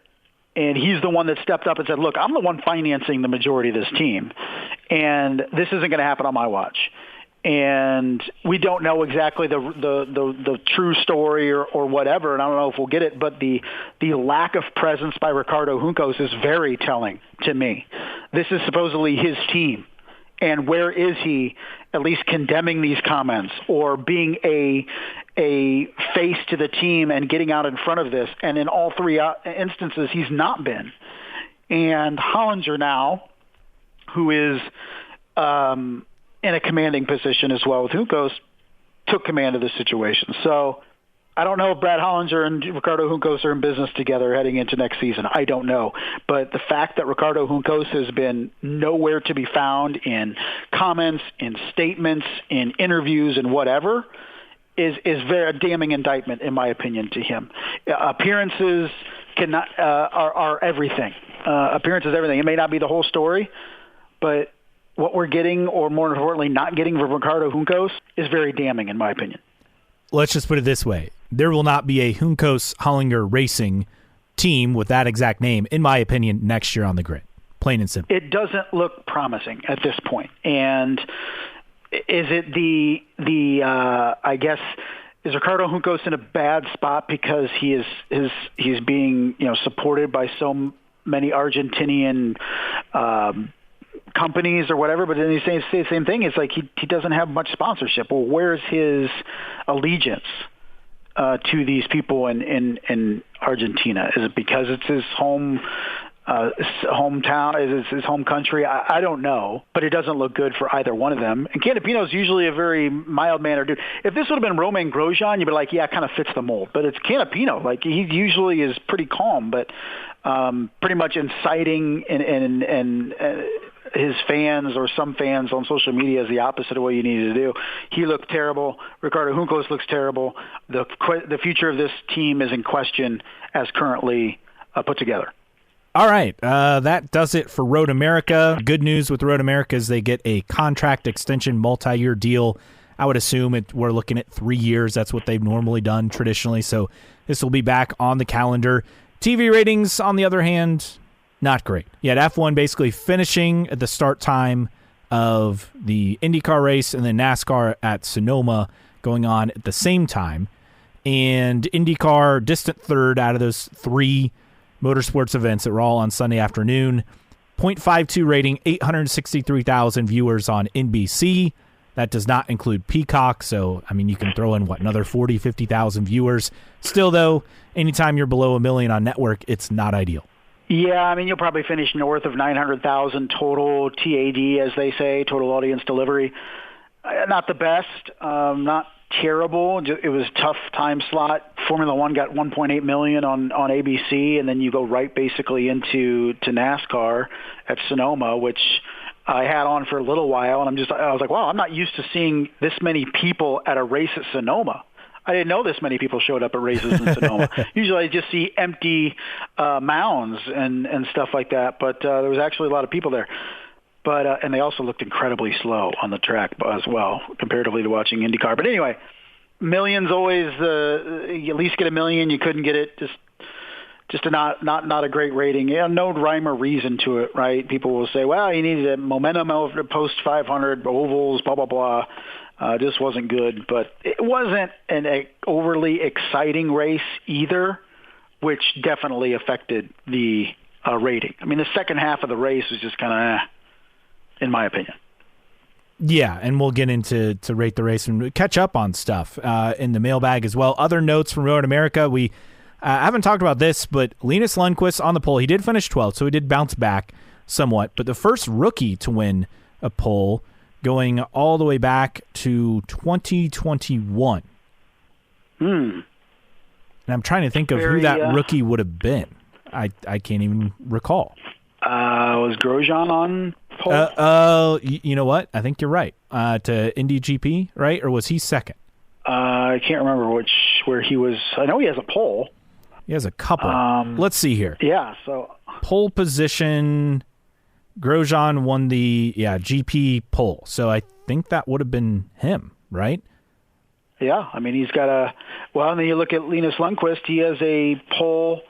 And he's the one that stepped up and said, look, I'm the one financing the majority of this team, and this isn't going to happen on my watch. And we don't know exactly the true story or whatever, and I don't know if we'll get it, but the lack of presence by Ricardo Juncos is very telling to me. This is supposedly his team. And where is he at least condemning these comments or being a face to the team and getting out in front of this? And in all three instances, he's not been. And Hollinger now, who is in a commanding position as well with Juncos, took command of the situation. So I don't know if Brad Hollinger and Ricardo Juncos are in business together heading into next season. I don't know. But the fact that Ricardo Juncos has been nowhere to be found in comments, in statements, in interviews, and whatever is very a damning indictment, in my opinion, to him. Appearances are everything. Appearances, everything. It may not be the whole story, but what we're getting, or more importantly, not getting from Ricardo Juncos is very damning, in my opinion. Let's just put it this way. There will not be a Juncos-Hollinger Racing team with that exact name, in my opinion, next year on the grid. Plain and simple. It doesn't look promising at this point. And is it I guess, is Ricardo Juncos in a bad spot because he's being, supported by so many Argentinian companies or whatever? But then he say the same thing. It's like he doesn't have much sponsorship. Well, where's his allegiance to these people in Argentina? Is it because it's his hometown? Is it his home country? I don't know, but it doesn't look good for either one of them. And Canapino's usually a very mild-mannered dude. If this would have been Romain Grosjean, you'd be like, yeah, it kind of fits the mold. But it's Canapino. Like, he usually is pretty calm, but pretty much inciting and his fans or some fans on social media is the opposite of what you need to do. He looked terrible. Ricardo Juncos looks terrible. The future of this team is in question as currently put together. All right, that does it for Road America. Good news with Road America is they get a contract extension, multi-year deal. I would assume we're looking at 3 years. That's what they've normally done traditionally, so this will be back on the calendar. TV ratings, on the other hand, not great. You had F1 basically finishing at the start time of the IndyCar race and then NASCAR at Sonoma going on at the same time. And IndyCar, distant third out of those three motorsports events that were all on Sunday afternoon. 0.52 rating, 863,000 viewers on NBC. That does not include Peacock, so, you can throw in, another 40, 50,000 viewers. Still, though, anytime you're below 1 million on network, it's not ideal. Yeah, you'll probably finish north of 900,000 total TAD, as they say, total audience delivery. Not the best, not terrible. It was a tough time slot. Formula One got 1.8 million on ABC, and then you go right basically into NASCAR at Sonoma, which I had on for a little while, and I was like, wow, I'm not used to seeing this many people at a race at Sonoma. I didn't know this many people showed up at races in Sonoma. Usually I just see empty mounds and stuff like that, but there was actually a lot of people there. But and they also looked incredibly slow on the track as well, comparatively to watching IndyCar. But anyway, millions always, you at least get 1 million. You couldn't get it, just a not a great rating. Yeah, no rhyme or reason to it, right? People will say, well, you needed a momentum over post 500 ovals, blah, blah, blah. Just wasn't good, but it wasn't an overly exciting race either, which definitely affected the rating. The second half of the race was just kind of, in my opinion. Yeah, and we'll get into to rate the race and catch up on stuff in the mailbag as well. Other notes from Road America, we haven't talked about this, but Linus Lundqvist on the pole. He did finish 12th, so he did bounce back somewhat, but the first rookie to win a pole going all the way back to 2021. And I'm trying to think of who that rookie would have been. I can't even recall. Was Grosjean on pole? You know what? I think you're right. To Indy GP, right? Or was he second? I can't remember where he was. I know he has a pole. He has a couple. Let's see here. Yeah, so pole position. Grosjean won the GP pole, so I think that would have been him, right? Yeah, he's got and then you look at Linus Lundqvist, he has a pole,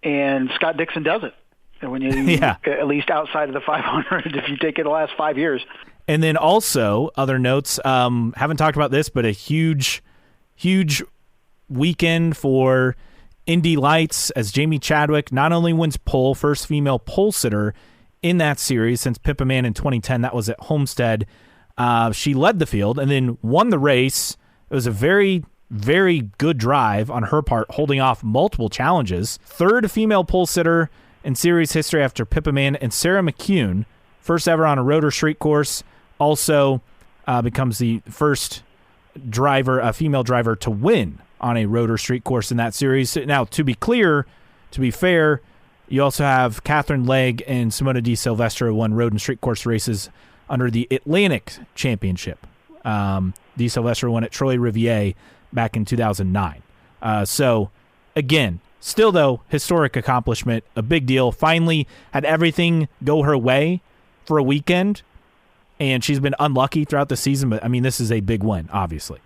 and Scott Dixon doesn't. And when you at least outside of the 500, if you take it the last 5 years. And then also, other notes, haven't talked about this, but a huge weekend for Indy Lights as Jamie Chadwick not only wins pole, first female pole sitter in that series since Pippa Mann in 2010. That was at Homestead. She led the field and then won the race. It was a very, very good drive on her part, holding off multiple challenges. Third female pole sitter in series history after Pippa Mann and Sarah McCune. First ever on a rotor street course. Also becomes the first driver, a female driver, to win on a rotor street course in that series. Now, to be clear, to be fair, you also have Catherine Legg and Simona Di Silvestro who won road and street course races under the Atlantic Championship. Di Silvestro won at Troy Riviere back in 2009. So, again, still, though, historic accomplishment, a big deal. Finally had everything go her way for a weekend, and she's been unlucky throughout the season, but, I mean, this is a big win, obviously.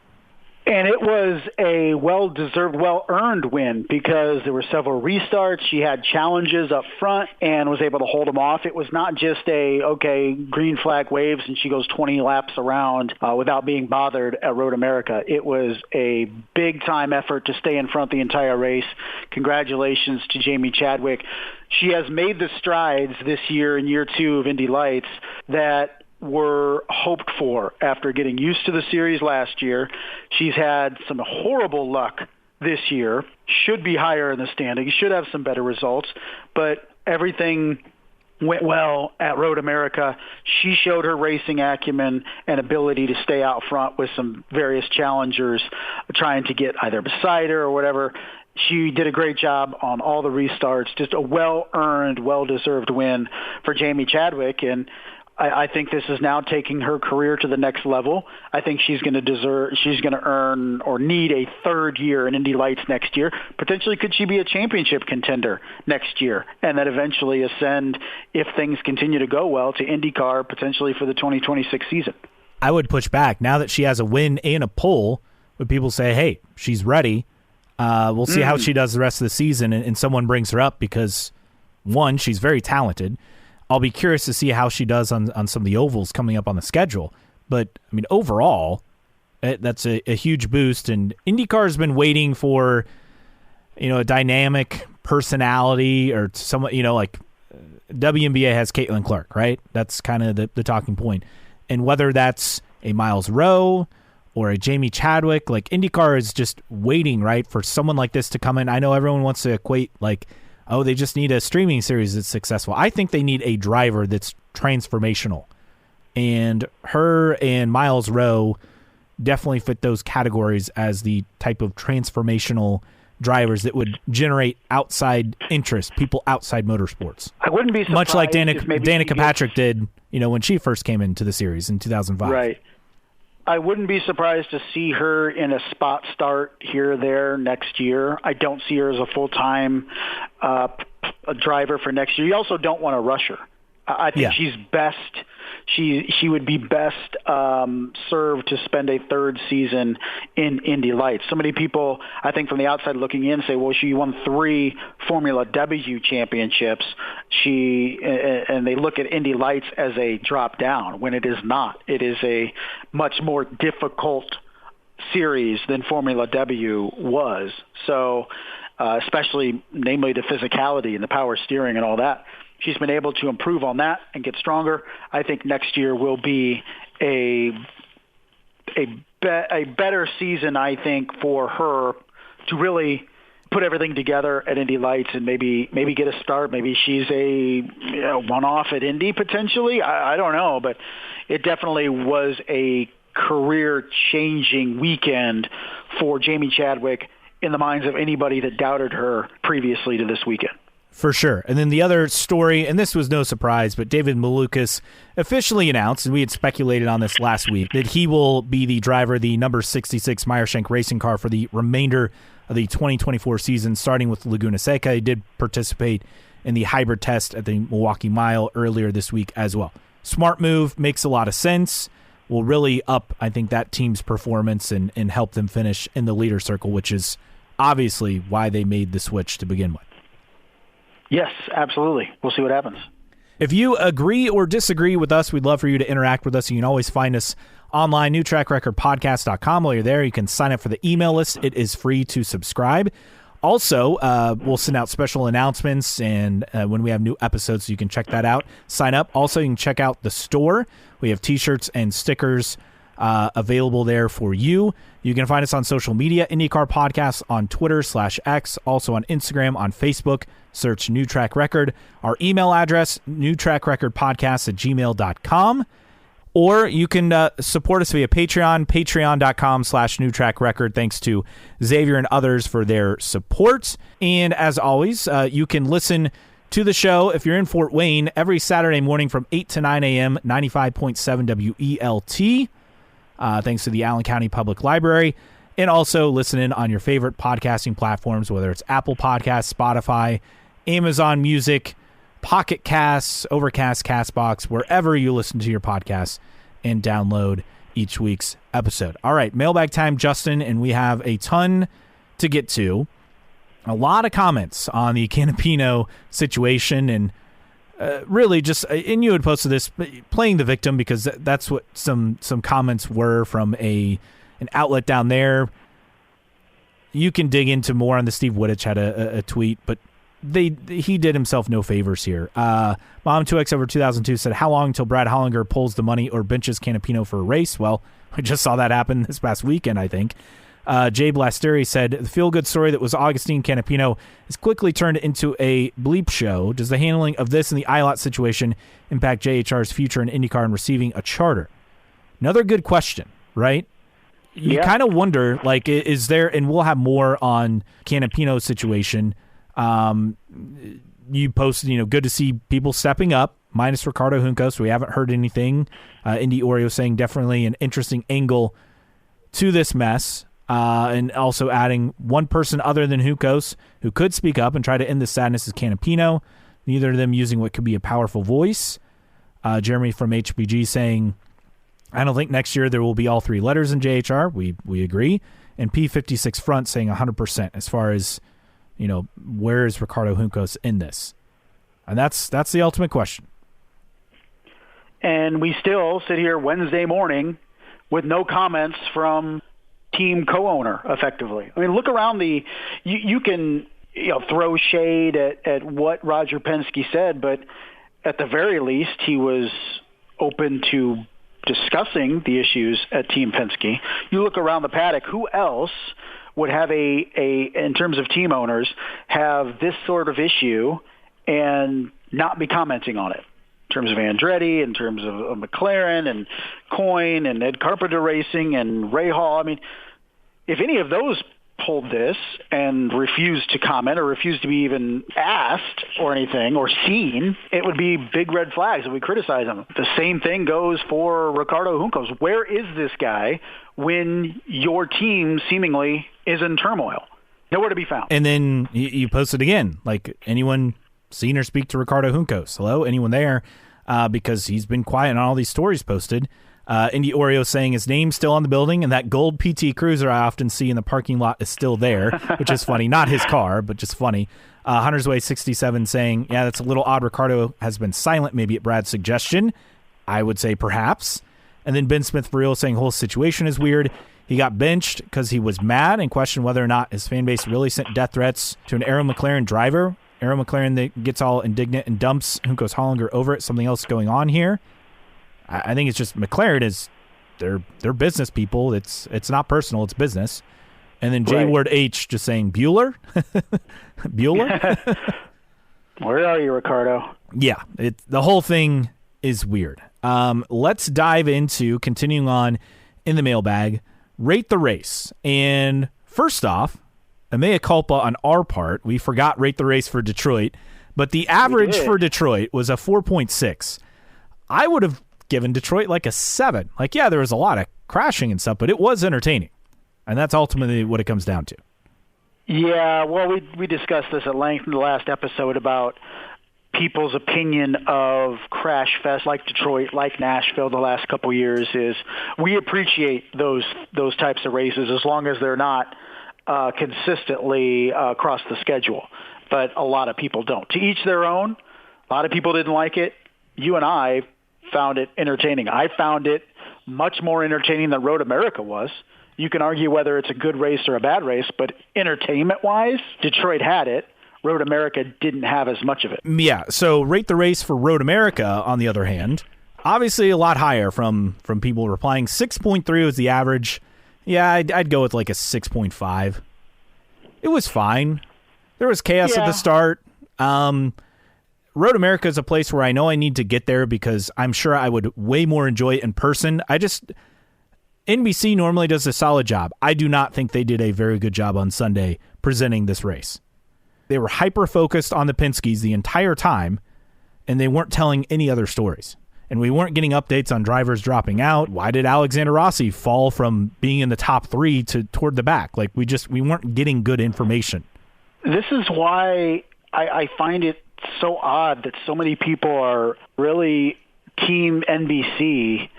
And it was a well-deserved, well-earned win because there were several restarts. She had challenges up front and was able to hold them off. It was not just green flag waves and she goes 20 laps around without being bothered at Road America. It was a big-time effort to stay in front the entire race. Congratulations to Jamie Chadwick. She has made the strides this year in year 2 of Indy Lights that were hoped for after getting used to the series last year. She's had some horrible luck this year, should be higher in the standings, should have some better results, but everything went well at Road America. She showed her racing acumen and ability to stay out front with some various challengers trying to get either beside her or whatever. She did a great job on all the restarts, just a well-earned, well-deserved win for Jamie Chadwick, and I think this is now taking her career to the next level. I think she's going to earn or need a third year in Indy Lights next year. Potentially, could she be a championship contender next year and then eventually ascend, if things continue to go well, to IndyCar potentially for the 2026 season? I would push back. Now that she has a win and a pole, would people say, hey, she's ready. We'll see how she does the rest of the season, and someone brings her up because, one, she's very talented. I'll be curious to see how she does on some of the ovals coming up on the schedule. But, I mean, overall, that's a huge boost. And IndyCar has been waiting for, a dynamic personality or someone, like WNBA has Caitlin Clark, right? That's kind of the talking point. And whether that's a Miles Rowe or a Jamie Chadwick, like IndyCar is just waiting, right, for someone like this to come in. I know everyone wants to equate, they just need a streaming series that's successful. I think they need a driver that's transformational. And her and Miles Rowe definitely fit those categories as the type of transformational drivers that would generate outside interest, people outside motorsports. I wouldn't be surprised. Much like Danica Patrick did, when she first came into the series in 2005. Right. I wouldn't be surprised to see her in a spot start here or there next year. I don't see her as a full-time driver for next year. You also don't want to rush her. I think she's best. She would be best served to spend a third season in Indy Lights. So many people, I think, from the outside looking in, say, "Well, she won 3 Formula W championships." And they look at Indy Lights as a drop down when it is not. It is a much more difficult series than Formula W was. So, especially, namely, the physicality and the power steering and all that. She's been able to improve on that and get stronger. I think next year will be a better season, I think, for her to really put everything together at Indy Lights and maybe get a start. Maybe she's a one-off at Indy potentially. I don't know, but it definitely was a career-changing weekend for Jamie Chadwick in the minds of anybody that doubted her previously to this weekend. For sure. And then the other story, and this was no surprise, but David Malukas officially announced, and we had speculated on this last week, that he will be the driver of the number 66 Meyer Shank Racing car for the remainder of the 2024 season, starting with Laguna Seca. He did participate in the hybrid test at the Milwaukee Mile earlier this week as well. Smart move, makes a lot of sense, will really up, I think, that team's performance and help them finish in the leader circle, which is obviously why they made the switch to begin with. Yes, absolutely. We'll see what happens. If you agree or disagree with us, we'd love for you to interact with us. You can always find us online, newtrackrecordpodcast.com. While you're there, you can sign up for the email list. It is free to subscribe. Also, we'll send out special announcements and when we have new episodes, so you can check that out. Sign up. Also, you can check out the store. We have T-shirts and stickers available there for you. You can find us on social media, IndyCar Podcast on Twitter/X, also on Instagram, on Facebook. Search New Track Record. Our email address, newtrackrepodpodcast@gmail.com. Or you can support us via Patreon, patreon.com/newtrackrecord. Thanks to Xavier and others for their support. And as always, you can listen to the show if you're in Fort Wayne every Saturday morning from 8 to 9 a.m., 95.7 WELT. Thanks to the Allen County Public Library. And also listen in on your favorite podcasting platforms, whether it's Apple Podcasts, Spotify, Amazon Music, Pocket Casts, Overcast, Castbox, wherever you listen to your podcasts and download each week's episode. All right, mailbag time, Justin, and we have a ton to get to. A lot of comments on the Canapino situation, and really just, and you had posted this, playing the victim, because that's what some comments were from an outlet down there. You can dig into more on the. Steve Wittich had a tweet, but he did himself no favors here. Mom2X over 2002 said, how long until Brad Hollinger pulls the money or benches Canapino for a race? Well, we just saw that happen this past weekend, I think. Jay Blasteri said, the feel-good story that was Augustine Canapino is quickly turned into a bleep show. Does the handling of this and the ILOT situation impact JHR's future in IndyCar and receiving a charter? Another good question, right? You kind of wonder, like, is there, and we'll have more on Canapino's situation. You posted, good to see people stepping up, minus Ricardo Juncos. We haven't heard anything. Indy Oreo saying definitely an interesting angle to this mess. And also adding one person other than Juncos who could speak up and try to end the sadness is Canapino. Neither of them using what could be a powerful voice. Jeremy from HBG saying, I don't think next year there will be all three letters in JHR. We agree. And P56 Front saying 100% as far as, where is Ricardo Juncos in this? And that's the ultimate question. And we still sit here Wednesday morning with no comments from team co-owner, effectively. I mean, look around you can throw shade at what Roger Penske said, but at the very least, he was open to discussing the issues at Team Penske. You look around the paddock, who else would have in terms of team owners, have this sort of issue and not be commenting on it? In terms of Andretti, in terms of McLaren and Coyne and Ed Carpenter Racing and Ray Hall. I mean, if any of those pulled this and refused to comment or refused to be even asked or anything or seen, it would be big red flags and we criticize them. The same thing goes for Ricardo Juncos. Where is this guy when your team seemingly is in turmoil? Nowhere to be found. And then you posted again, like, anyone seen or speak to Ricardo Juncos? Hello? Anyone there? Because he's been quiet on all these stories posted. Indy Oreo saying his name's still on the building, and that gold PT Cruiser I often see in the parking lot is still there, which is funny. Not his car, but just funny. Hunter's Way 67 saying, yeah, that's a little odd. Ricardo has been silent, maybe at Brad's suggestion. I would say perhaps. And then Ben Smith for real saying whole situation is weird. He got benched because he was mad and questioned whether or not his fan base really sent death threats to an Arrow McLaren driver. Arrow McLaren that gets all indignant and dumps Juncos Hollinger over it. Something else going on here. I think it's just McLaren is they're business people. It's not personal. It's business. And then J Ward H just saying Bueller, Bueller. Where are you, Ricardo? Yeah, the whole thing is weird. Let's dive into continuing on in the mailbag. Rate the race. And first off, a mea culpa on our part. We forgot rate the race for Detroit, but the average for Detroit was a 4.6. I would have given Detroit like a 7. Like, yeah, there was a lot of crashing and stuff, but it was entertaining. And that's ultimately what it comes down to. Yeah, well, we discussed this at length in the last episode about people's opinion of crash fest like Detroit, like Nashville the last couple years. Is we appreciate those types of races as long as they're not consistently across the schedule. But a lot of people don't. To each their own. A lot of people didn't like it. You and I found it entertaining. I found it much more entertaining than Road America was. You can argue whether it's a good race or a bad race, but entertainment-wise, Detroit had it. Road America didn't have as much of it. Yeah, so rate the race for Road America, on the other hand. Obviously a lot higher from people replying. 6.3 was the average. Yeah, I'd go with like a 6.5. It was fine. There was chaos at the start. Road America is a place where I know I need to get there because I'm sure I would way more enjoy it in person. NBC normally does a solid job. I do not think they did a very good job on Sunday presenting this race. They were hyper-focused on the Penskes the entire time, and they weren't telling any other stories. And we weren't getting updates on drivers dropping out. Why did Alexander Rossi fall from being in the top 3 toward the back? Like, we weren't getting good information. This is why I find it so odd that so many people are really Team NBC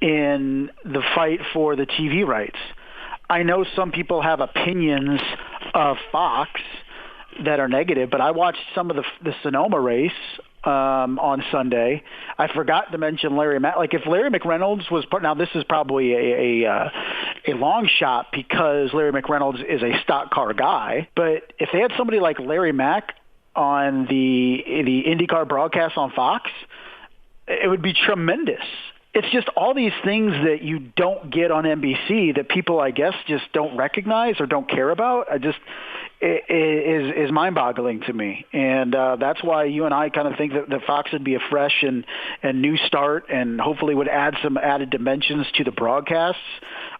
in the fight for the TV rights. I know some people have opinions of Fox that are negative, but I watched some of the Sonoma race on Sunday. I forgot to mention Larry Mack. Like, if Larry McReynolds was now this is probably a long shot because Larry McReynolds is a stock car guy, but if they had somebody like Larry Mack on the IndyCar broadcast on Fox, it would be tremendous. It's just all these things that you don't get on NBC that people, I guess, just don't recognize or don't care about. It is mind-boggling to me, and that's why you and I kind of think that Fox would be a fresh and new start, and hopefully would add some added dimensions to the broadcasts.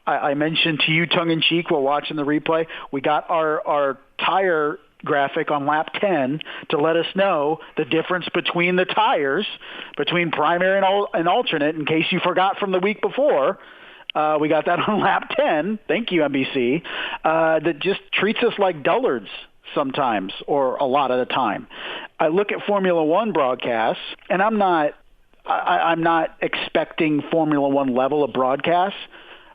I mentioned to you tongue-in-cheek while watching the replay, we got our tire graphic on lap 10 to let us know the difference between the tires, between primary and alternate, in case you forgot from the week before. We got that on lap 10. Thank you, NBC. That just treats us like dullards sometimes, or a lot of the time. I look at Formula One broadcasts, and I'm not expecting Formula One level of broadcasts,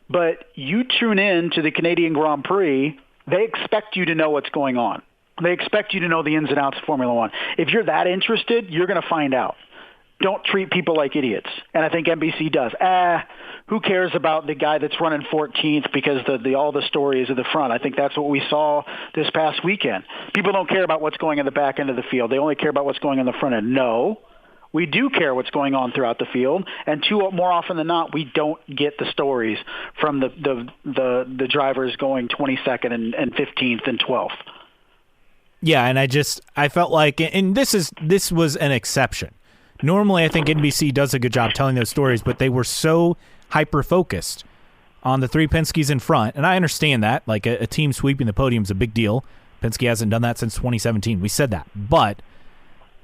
but you tune in to the Canadian Grand Prix, they expect you to know what's going on. They expect you to know the ins and outs of Formula One. If you're that interested, you're going to find out. Don't treat people like idiots. And I think NBC does. Who cares about the guy that's running 14th because all the story is at the front? I think that's what we saw this past weekend. People don't care about what's going in the back end of the field. They only care about what's going in the front end. No, we do care what's going on throughout the field. And more often than not, we don't get the stories from the drivers going 22nd and 15th and 12th. Yeah, and I felt like, and this was an exception. Normally, I think NBC does a good job telling those stories, but they were so hyper-focused on the 3 Penskes in front, and I understand that. Like, a team sweeping the podium is a big deal. Penske hasn't done that since 2017. We said that. But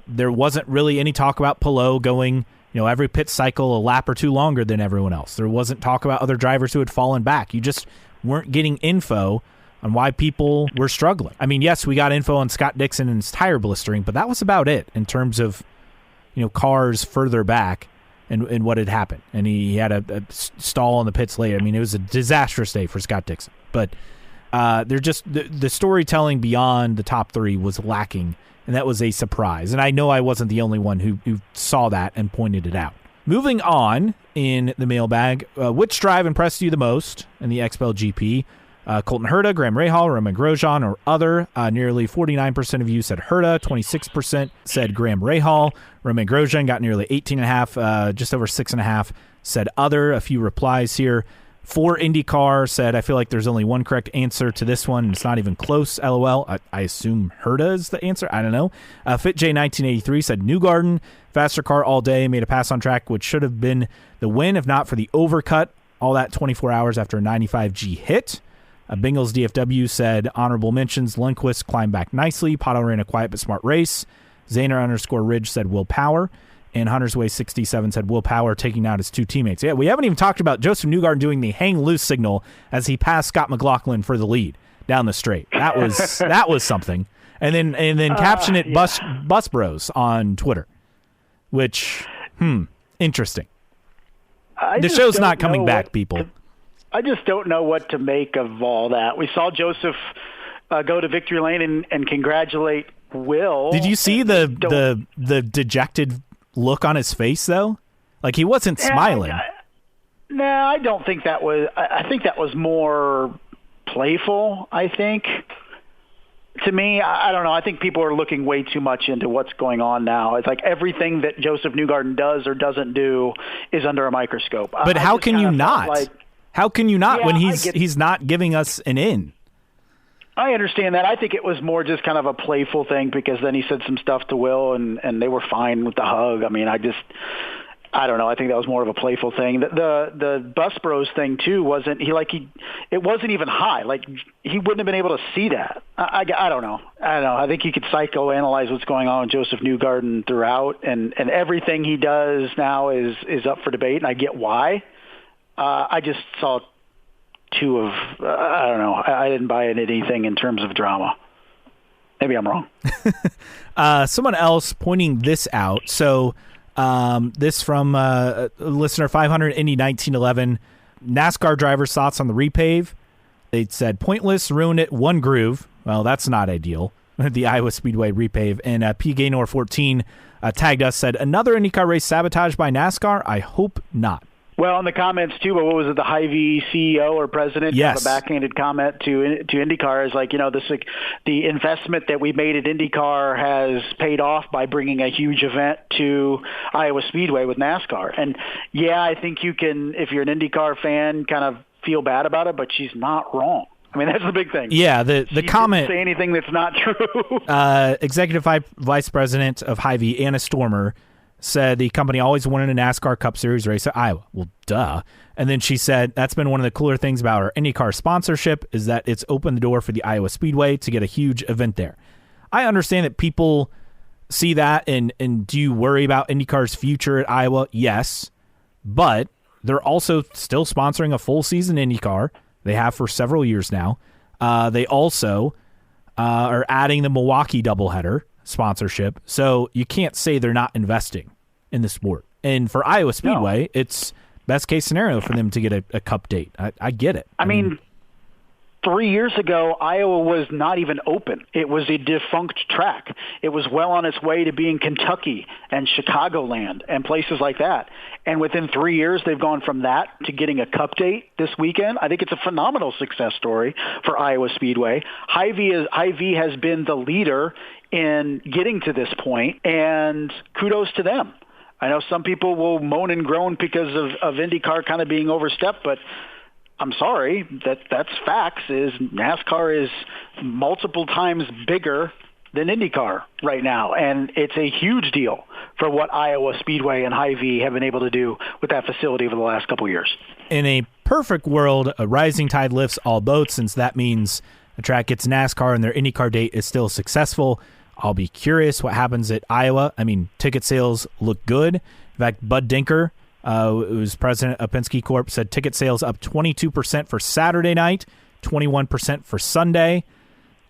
there wasn't really any talk about Palou going, every pit cycle a lap or two longer than everyone else. There wasn't talk about other drivers who had fallen back. You just weren't getting info on why people were struggling. I mean, yes, we got info on Scott Dixon and his tire blistering, but that was about it in terms of, cars further back and what had happened. And he had a stall in the pits late. I mean, it was a disastrous day for Scott Dixon. But the storytelling beyond the top 3 was lacking, and that was a surprise. And I know I wasn't the only one who saw that and pointed it out. Moving on in the mailbag, which drive impressed you the most in the XPEL GP? Colton Herta, Graham Rahal, Roman Grosjean, or other. Nearly 49% of you said Herta, 26% said Graham Rahal. Roman Grosjean got nearly 18.5%, just over 6.5% said other. A few replies here. For IndyCar said, I feel like there's only one correct answer to this one, and it's not even close, LOL. I assume Herta is the answer. I don't know. FitJ1983 said Newgarden, faster car all day, made a pass on track, which should have been the win, if not for the overcut. All that 24 hours after a 95G hit. Bingles DFW said, honorable mentions, Lundqvist climbed back nicely. Pato ran a quiet but smart race. Zayner_Ridge said Will Power. And Hunter's Way 67 said Will Power taking out his 2 teammates. Yeah, we haven't even talked about Joseph Newgarden doing the hang loose signal as he passed Scott McLaughlin for the lead down the straight. That was something. And then caption it Bus Bros on Twitter, which interesting. The show's not coming back, people. I just don't know what to make of all that. We saw Joseph go to victory lane and congratulate Will. Did you see the dejected look on his face, though? Like, he wasn't smiling. No, I don't think that was. I think that was more playful. I think. To me, I don't know. I think people are looking way too much into what's going on now. It's like everything that Joseph Newgarden does or doesn't do is under a microscope. But how can you not? How can you not when he's not giving us an in? I understand that. I think it was more just kind of a playful thing because then he said some stuff to Will and they were fine with the hug. I mean, I don't know. I think that was more of a playful thing. The Bus Bros thing too wasn't it wasn't even high. Like he wouldn't have been able to see that. I don't know. I think you could psychoanalyze what's going on with Joseph Newgarden throughout, and everything he does now is up for debate, and I get why. I just saw two of I don't know. I didn't buy into anything in terms of drama. Maybe I'm wrong. Someone else pointing this out. So. This from listener 500 Indy 1911. NASCAR drivers' thoughts on the repave. They said pointless, ruined it, one groove. Well, that's not ideal. The Iowa Speedway repave. And P. Gaynor 14 tagged us, said another IndyCar race sabotaged by NASCAR. I hope not. Well, in the comments too, but what was it? The Hy-Vee CEO or president? Yes. A backhanded comment to IndyCar is like, the investment that we made at IndyCar has paid off by bringing a huge event to Iowa Speedway with NASCAR. And yeah, I think you can, if you're an IndyCar fan, kind of feel bad about it, but she's not wrong. I mean, that's the big thing. Yeah, the comment. Didn't say anything that's not true. Executive Vice President of Hy-Vee, Anna Stormer, said the company always wanted a NASCAR Cup Series race at Iowa. Well, duh. And then she said that's been one of the cooler things about our IndyCar sponsorship is that it's opened the door for the Iowa Speedway to get a huge event there. I understand that people see that, and do you worry about IndyCar's future at Iowa? Yes. But they're also still sponsoring a full season IndyCar. They have for several years now. They also are adding the Milwaukee doubleheader sponsorship, so you can't say they're not investing in the sport. And for Iowa Speedway, it's best case scenario for them to get a cup date. I get it. I mean 3 years ago, Iowa was not even open. It was a defunct track. It was well on its way to being Kentucky and Chicagoland and places like that. And within 3 years, they've gone from that to getting a cup date this weekend. I think it's a phenomenal success story for Iowa Speedway. Hy-Vee has been the leader in getting to this point, and kudos to them. I know some people will moan and groan because of IndyCar kind of being overstepped, but I'm sorry, that's facts. Is NASCAR is multiple times bigger than IndyCar right now, and it's a huge deal for what Iowa Speedway and Hy-Vee have been able to do with that facility over the last couple of years. In a perfect world, a rising tide lifts all boats, since that means the track gets NASCAR and their IndyCar date is still successful. I'll be curious what happens at Iowa. I mean, ticket sales look good. In fact, Bud Dinker, who's president of Penske Corp, said ticket sales up 22% for Saturday night, 21% for Sunday,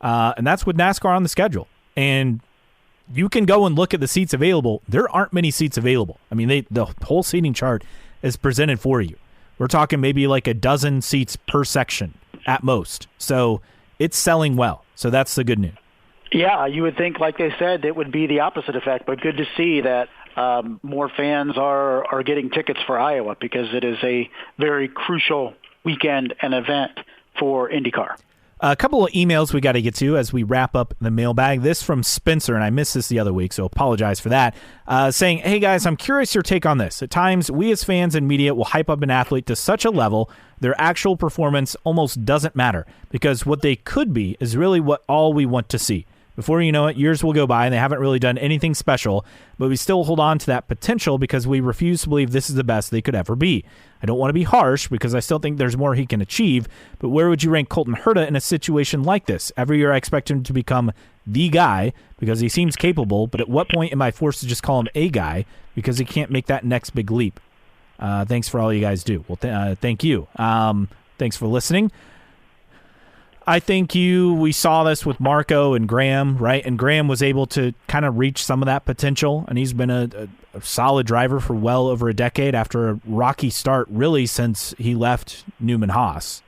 and that's with NASCAR on the schedule. And you can go and look at the seats available. There aren't many seats available. I mean, the whole seating chart is presented for you. We're talking maybe like a dozen seats per section at most. So it's selling well. So that's the good news. Yeah, you would think, like they said, it would be the opposite effect, but good to see that more fans are getting tickets for Iowa because it is a very crucial weekend and event for IndyCar. A couple of emails we got to get to as we wrap up the mailbag. This from Spencer, and I missed this the other week, so apologize for that, saying, hey guys, I'm curious your take on this. At times, we as fans and media will hype up an athlete to such a level their actual performance almost doesn't matter because what they could be is really what all we want to see. Before you know it, years will go by and they haven't really done anything special, but we still hold on to that potential because we refuse to believe this is the best they could ever be. I don't want to be harsh because I still think there's more he can achieve, but where would you rank Colton Herta in a situation like this? Every year I expect him to become the guy because he seems capable, but at what point am I forced to just call him a guy because he can't make that next big leap? Thanks for all you guys do. Well, thank you. Thanks for listening. I think we saw this with Marco and Graham, right? And Graham was able to kind of reach some of that potential, and he's been a solid driver for well over a decade after a rocky start, really, since he left Newman Haas.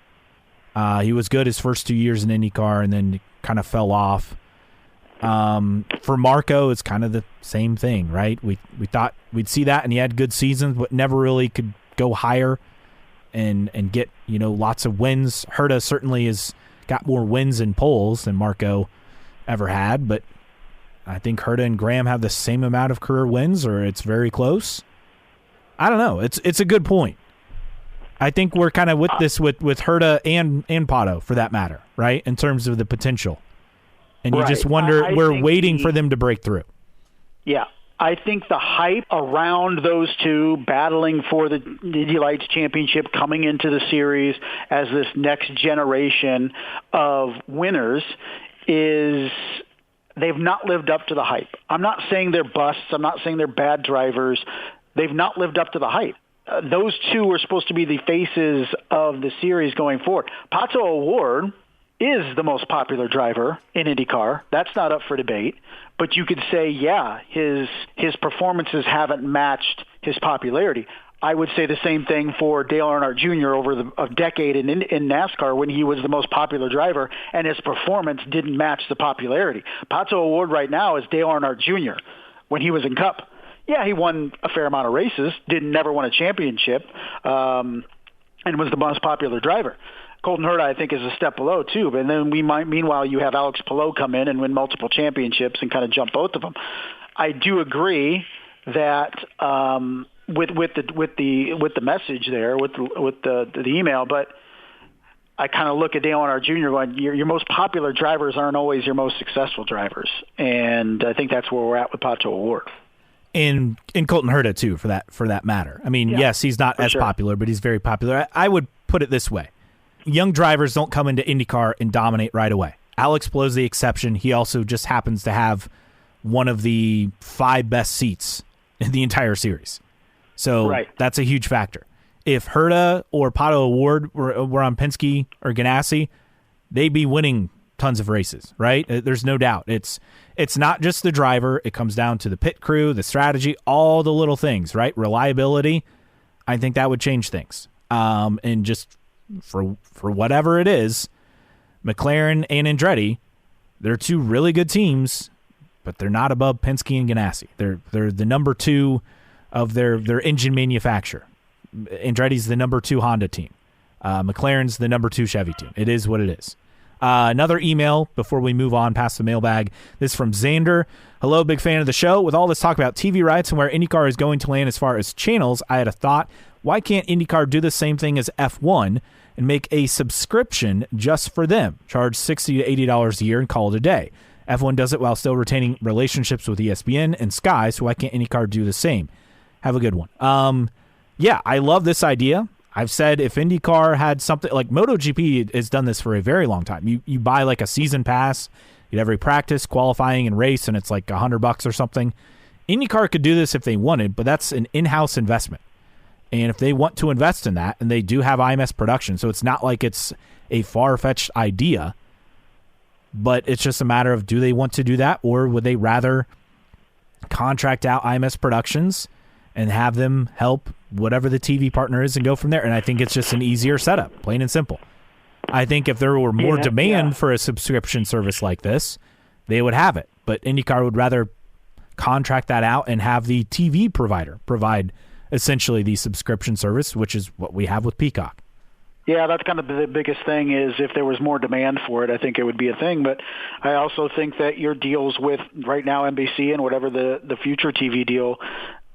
He was good his first 2 years in IndyCar and then kind of fell off. For Marco, it's kind of the same thing, right? We thought we'd see that, and he had good seasons, but never really could go higher and get, lots of wins. Herta certainly has got more wins and poles than Marco ever had, but I think Herta and Graham have the same amount of career wins, or it's very close. I don't know. It's a good point. I think we're kind of with this with Herta and Pato, for that matter, right, in terms of the potential. And you just wonder, we're waiting for them to break through. Yeah. I think the hype around those two battling for the Indy Lights championship, coming into the series as this next generation of winners, is they've not lived up to the hype. I'm not saying they're busts. I'm not saying they're bad drivers. They've not lived up to the hype. Those two are supposed to be the faces of the series going forward. Pato O'Ward is the most popular driver in IndyCar. That's not up for debate. But you could say, yeah, his performances haven't matched his popularity. I would say the same thing for Dale Earnhardt Jr. over a decade in NASCAR, when he was the most popular driver and his performance didn't match the popularity. Pato O'Ward right now is Dale Earnhardt Jr. when he was in Cup. Yeah, he won a fair amount of races, never won a championship, and was the most popular driver. Colton Herta, I think, is a step below, too. But then meanwhile, you have Alex Palou come in and win multiple championships and kind of jump both of them. I do agree that with the message there, with the email, but I kind of look at Dale Earnhardt Jr. going, your most popular drivers aren't always your most successful drivers, and I think that's where we're at with Pato O'Ward. In Colton Herta, too, for that matter. I mean, yes, he's not as popular, but he's very popular. I would put it this way. Young drivers don't come into IndyCar and dominate right away. Alex Palou's the exception. He also just happens to have one of the 5 best seats in the entire series. So that's a huge factor. If Herta or Pato O'Ward were on Penske or Ganassi, they'd be winning tons of races, right? There's no doubt. It's not just the driver. It comes down to the pit crew, the strategy, all the little things, right? Reliability. I think that would change things. And just for whatever it is, McLaren and Andretti, they're two really good teams, but they're not above Penske and Ganassi. They're the number 2 of their engine manufacturer. Andretti's the number 2 Honda team. McLaren's the number 2 Chevy team. It is what it is. Another email before we move on past the mailbag. This is from Xander. Hello, big fan of the show. With all this talk about TV rights and where IndyCar is going to land as far as channels, I had a thought. Why can't IndyCar do the same thing as F1 and make a subscription just for them? Charge $60 to $80 a year and call it a day. F1 does it while still retaining relationships with ESPN and Sky, so why can't IndyCar do the same? Have a good one. Yeah, I love this idea. I've said if IndyCar had something like MotoGP has done this for a very long time. You buy like a season pass, you have every practice, qualifying, and race, and it's like $100 or something. IndyCar could do this if they wanted, but that's an in-house investment. And if they want to invest in that, and they do have IMS production, so it's not like it's a far-fetched idea, but it's just a matter of do they want to do that, or would they rather contract out IMS Productions and have them help whatever the TV partner is and go from there? And I think it's just an easier setup, plain and simple. I think if there were more demand for a subscription service like this, they would have it. But IndyCar would rather contract that out and have the TV provider provide essentially the subscription service, which is what we have with Peacock. Yeah, that's kind of the biggest thing is if there was more demand for it, I think it would be a thing. But I also think that your deals with right now NBC and whatever the future TV deal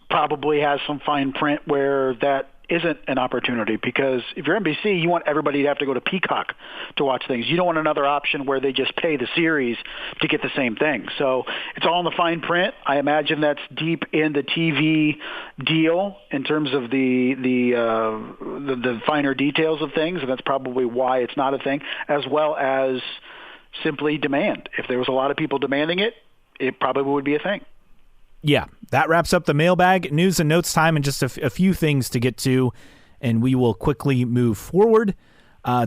probably has some fine print where that isn't an opportunity, because if you're NBC, you want everybody to have to go to Peacock to watch things. You don't want another option where they just pay the series to get the same thing. So it's all in the fine print. I imagine that's deep in the TV deal in terms of the finer details of things, and that's probably why it's not a thing, as well as simply demand. If there was a lot of people demanding it, it probably would be a thing. Yeah, that wraps up the mailbag. News and notes time and just a few things to get to, and we will quickly move forward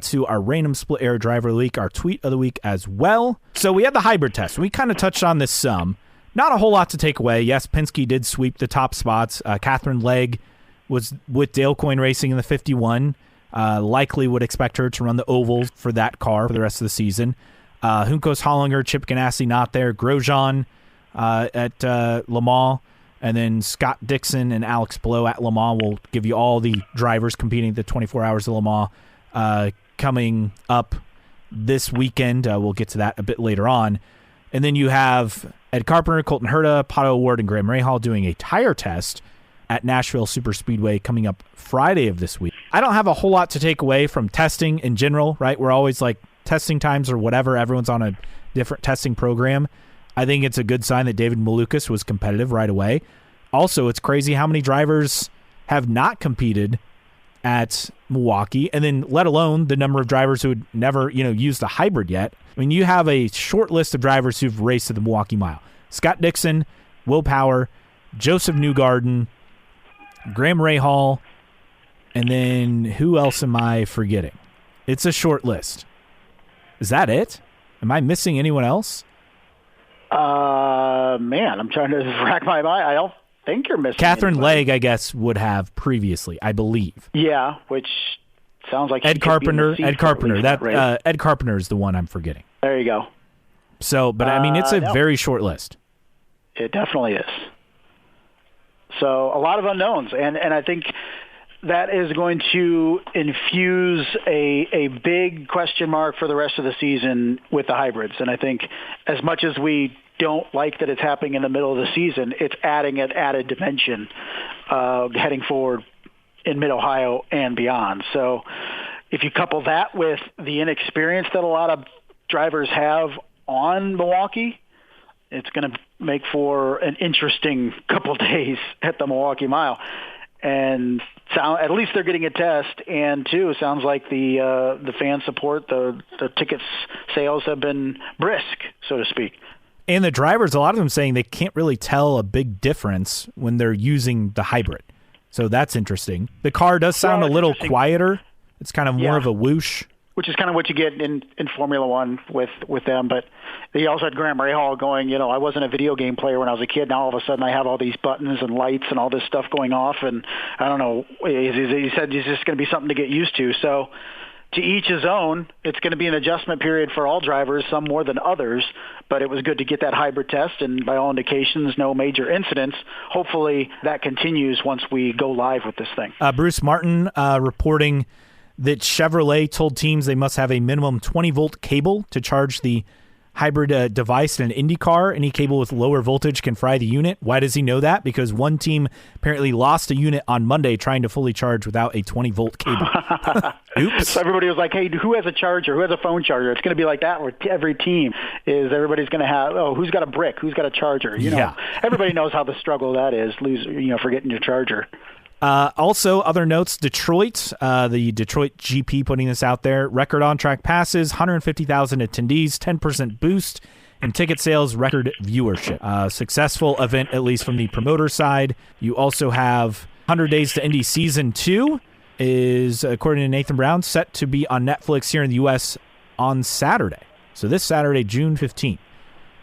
to our random split air driver leak, our tweet of the week as well. So we had the hybrid test. We kind of touched on this some. Not a whole lot to take away. Yes, Penske did sweep the top spots. Catherine Legg was with Dale Coyne Racing in the 51. Likely would expect her to run the oval for that car for the rest of the season. Juncos Hollinger, Chip Ganassi not there. Grosjean at Le Mans And then Scott Dixon and Alex Blow at Le Mans will give you all the drivers competing at the 24 Hours of Le Mans coming up this weekend. We'll get to that a bit later on. And then you have Ed Carpenter, Colton Herta, Pato O'Ward, and Graham Rahal doing a tire test at Nashville Superspeedway coming up Friday of this week. I don't have a whole lot to take away from testing in general, right? We're always like testing times or whatever. Everyone's on a different testing program. I think it's a good sign that David Malukas was competitive right away. Also, it's crazy how many drivers have not competed at Milwaukee, and then let alone the number of drivers who had never, used a hybrid yet. I mean, you have a short list of drivers who've raced at the Milwaukee Mile. Scott Dixon, Will Power, Joseph Newgarden, Graham Rahal, and then who else am I forgetting? It's a short list. Is that it? Am I missing anyone else? Man, I'm trying to rack my mind. I don't think you're missing Catherine anybody. Legg, I guess, would have previously, I believe. Yeah, which sounds like Ed Carpenter. Ed Carpenter. Ed Carpenter is the one I'm forgetting. There you go. So, but I mean, it's a no. very short list. It definitely is. So a lot of unknowns, and I think that is going to infuse a big question mark for the rest of the season with the hybrids. And I think as much as we don't like that it's happening in the middle of the season, it's adding an added dimension heading forward in Mid-Ohio and beyond. So if you couple that with the inexperience that a lot of drivers have on Milwaukee, it's going to make for an interesting couple days at the Milwaukee Mile. And at least they're getting a test, and two, it sounds like the fan support, the tickets sales have been brisk, so to speak. And the drivers, a lot of them saying they can't really tell a big difference when they're using the hybrid. So that's interesting. The car does sound a little quieter. It's kind of more of a whoosh. Which is kind of what you get in Formula One with them. But they also had Graham Rahal going, I wasn't a video game player when I was a kid. Now all of a sudden I have all these buttons and lights and all this stuff going off. And I don't know, he said it's just going to be something to get used to. So to each his own, it's going to be an adjustment period for all drivers, some more than others. But it was good to get that hybrid test, and by all indications, no major incidents. Hopefully that continues once we go live with this thing. Bruce Martin reporting that Chevrolet told teams they must have a minimum 20-volt cable to charge the hybrid device in an Indy car. Any cable with lower voltage can fry the unit. Why does he know that? Because one team apparently lost a unit on Monday trying to fully charge without a 20-volt cable. Oops. So everybody was like, hey, who has a charger? Who has a phone charger? It's going to be like that with every team. Everybody's going to have, who's got a brick? Who's got a charger? Everybody knows how the struggle that is, forgetting your charger. Also, other notes, Detroit, the Detroit GP putting this out there, record on-track passes, 150,000 attendees, 10% boost, and ticket sales, record viewership. Successful event, at least from the promoter side. You also have 100 Days to Indy Season 2 is, according to Nathan Brown, set to be on Netflix here in the U.S. on Saturday. So this Saturday, June 15th.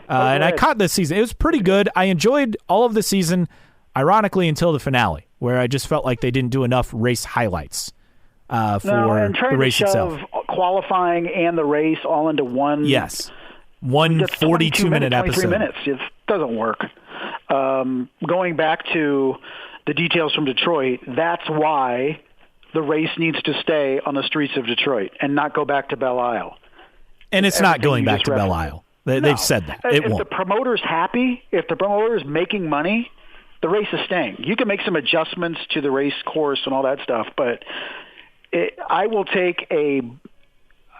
And I caught this season. It was pretty good. I enjoyed all of the season, ironically, until the finale, where I just felt like they didn't do enough race highlights for the race itself. Qualifying and the race all into one. Yes, one 42-minute episode. 23 minutes. It doesn't work. Going back to the details from Detroit, that's why the race needs to stay on the streets of Detroit and not go back to Belle Isle. And it's not going back to Belle Isle. They've said that. It won't. If the promoter's happy, if the promoter's making money, the race is staying. You can make some adjustments to the race course and all that stuff, but I will take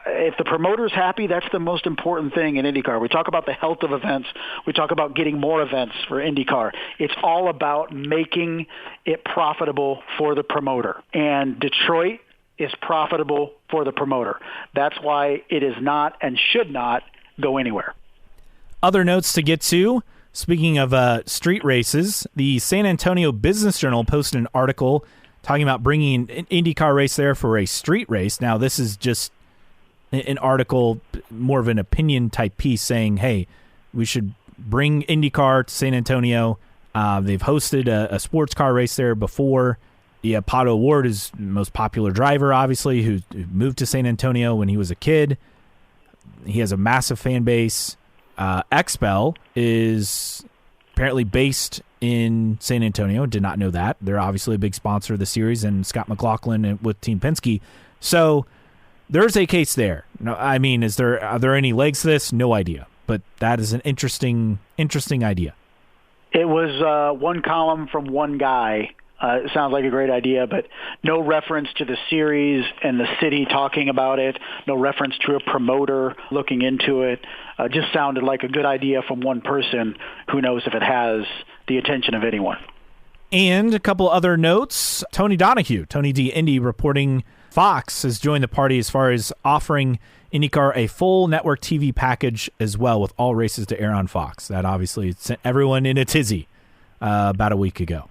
if the promoter's happy, that's the most important thing in IndyCar. We talk about the health of events. We talk about getting more events for IndyCar. It's all about making it profitable for the promoter. And Detroit is profitable for the promoter. That's why it is not and should not go anywhere. Other notes to get to. Speaking of street races, the San Antonio Business Journal posted an article talking about bringing an IndyCar race there for a street race. Now, this is just an article, more of an opinion type piece saying, hey, we should bring IndyCar to San Antonio. They've hosted a sports car race there before. Yeah, Pato O'Ward is the most popular driver, obviously, who moved to San Antonio when he was a kid. He has a massive fan base. XPEL is apparently based in San Antonio. Did not know that. They're obviously a big sponsor of the series, and Scott McLaughlin with Team Penske. So there's a case there. No, I mean, are there any legs to this? No idea. But that is an interesting idea. It was one column from one guy. It sounds like a great idea, but no reference to the series and the city talking about it, no reference to a promoter looking into it. Just sounded like a good idea from one person. Who knows if it has the attention of anyone. And a couple other notes. Tony Donahue, Tony D. Indy, reporting Fox has joined the party as far as offering IndyCar a full network TV package as well, with all races to air on Fox. That obviously sent everyone in a tizzy about a week ago.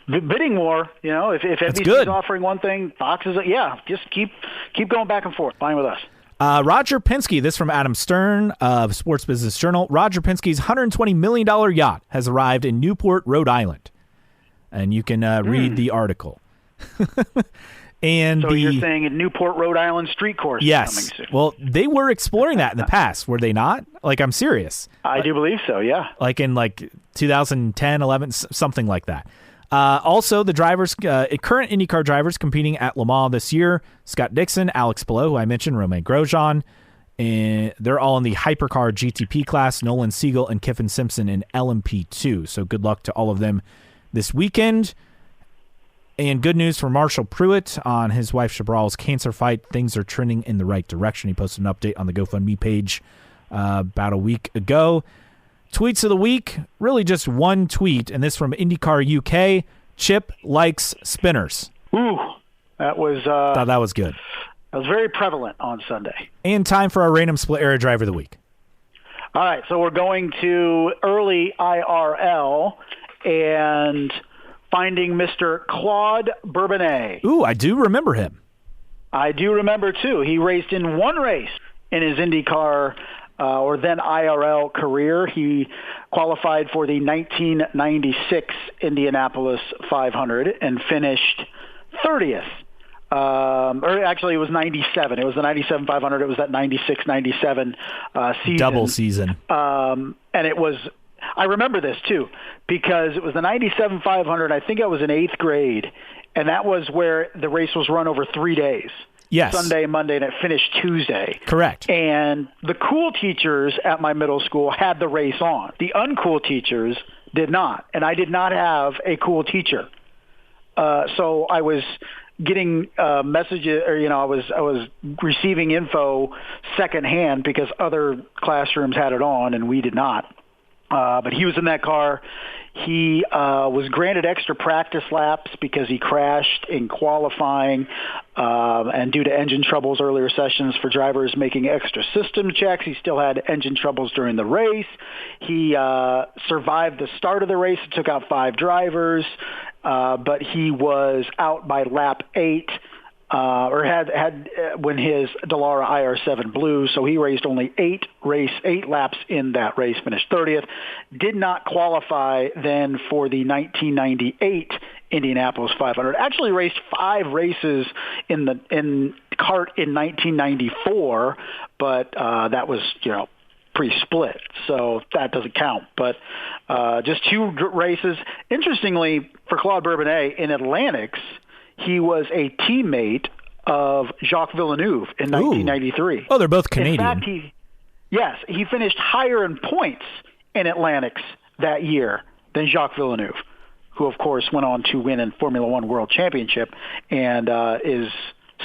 Bidding war, if NBC is offering one thing, Fox is, just keep going back and forth. Fine with us. Roger Penske, this from Adam Stern of Sports Business Journal. Roger Penske's $120 million yacht has arrived in Newport, Rhode Island. And you can read the article. And so you're saying a Newport, Rhode Island street course is coming soon. Well, they were exploring that in the past, were they not? Like, I'm serious. I do believe so, yeah. Like in 2010, 11, something like that. Also, the drivers, current IndyCar drivers competing at Le Mans this year, Scott Dixon, Alex Palou, who I mentioned, Romain Grosjean, and they're all in the Hypercar GTP class, Nolan Siegel and Kiffin Simpson in LMP2. So good luck to all of them this weekend. And good news for Marshall Pruitt on his wife Chabral's cancer fight. Things are trending in the right direction. He posted an update on the GoFundMe page about a week ago. Tweets of the week, really just one tweet, and this from IndyCar UK. Chip likes spinners. Ooh, that was... Thought that was good. That was very prevalent on Sunday. And time for our random split area driver of the week. All right, so we're going to early IRL and finding Mr. Claude Bourbonnais. Ooh, I do remember him. I do remember, too. He raced in one race in his IndyCar or then IRL career. He qualified for the 1996 Indianapolis 500 and finished 30th. Or actually, it was 97. It was the 97 500. It was that 96-97 season. Double season. And it was... I remember this, too, because it was the 97 500. I think I was in 8th grade, and that was where the race was run over 3 days. Yes. Sunday, Monday, and it finished Tuesday. Correct. And the cool teachers at my middle school had the race on. The uncool teachers did not, and I did not have a cool teacher. So I was getting messages, or I was receiving info secondhand because other classrooms had it on and we did not. But he was in that car. He was granted extra practice laps because he crashed in qualifying, and due to engine troubles earlier sessions for drivers making extra system checks, he still had engine troubles during the race. He survived the start of the race. It took out 5 drivers, but he was out by lap 8. Or had when his Dallara IR7 blew, so he raced only 8 laps in that race, finished 30th. Did not qualify then for the 1998 Indianapolis 500. Actually raced 5 races in kart in 1994, but that was pre-split, so that doesn't count. But just 2 races. Interestingly, for Claude Bourbonnais in Atlantics, he was a teammate of Jacques Villeneuve in 1993. Oh, they're both Canadian. In fact, he finished higher in points in Atlantics that year than Jacques Villeneuve, who, of course, went on to win in Formula One World Championship and is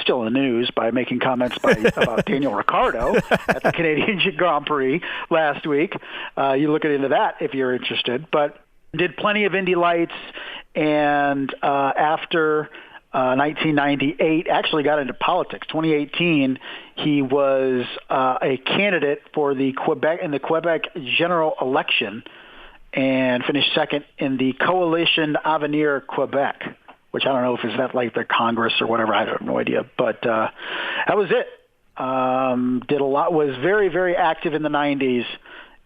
still in the news by making comments about Daniel Ricciardo at the Canadian Grand Prix last week. You look into that if you're interested. But did plenty of Indy Lights, and after 1998, actually got into politics. 2018, he was a candidate for the Quebec general election and finished second in the Coalition Avenir Quebec, which I don't know if is that like the Congress or whatever. I have no idea. But that was it. Did a lot, was very, very active in the 90s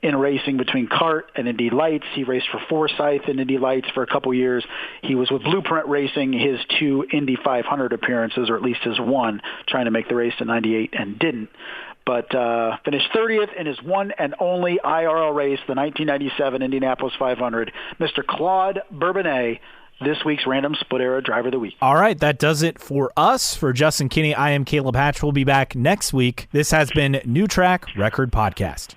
in racing between kart and Indy Lights. He raced for Forsyth in Indy Lights for a couple years. He was with Blueprint Racing, his 2 Indy 500 appearances, or at least his one, trying to make the race in 98 and didn't. But finished 30th in his one and only IRL race, the 1997 Indianapolis 500. Mr. Claude Bourbonnais, this week's Random Split Era Driver of the Week. All right, that does it for us. For Justin Kinney, I am Caleb Hatch. We'll be back next week. This has been New Track Record Podcast.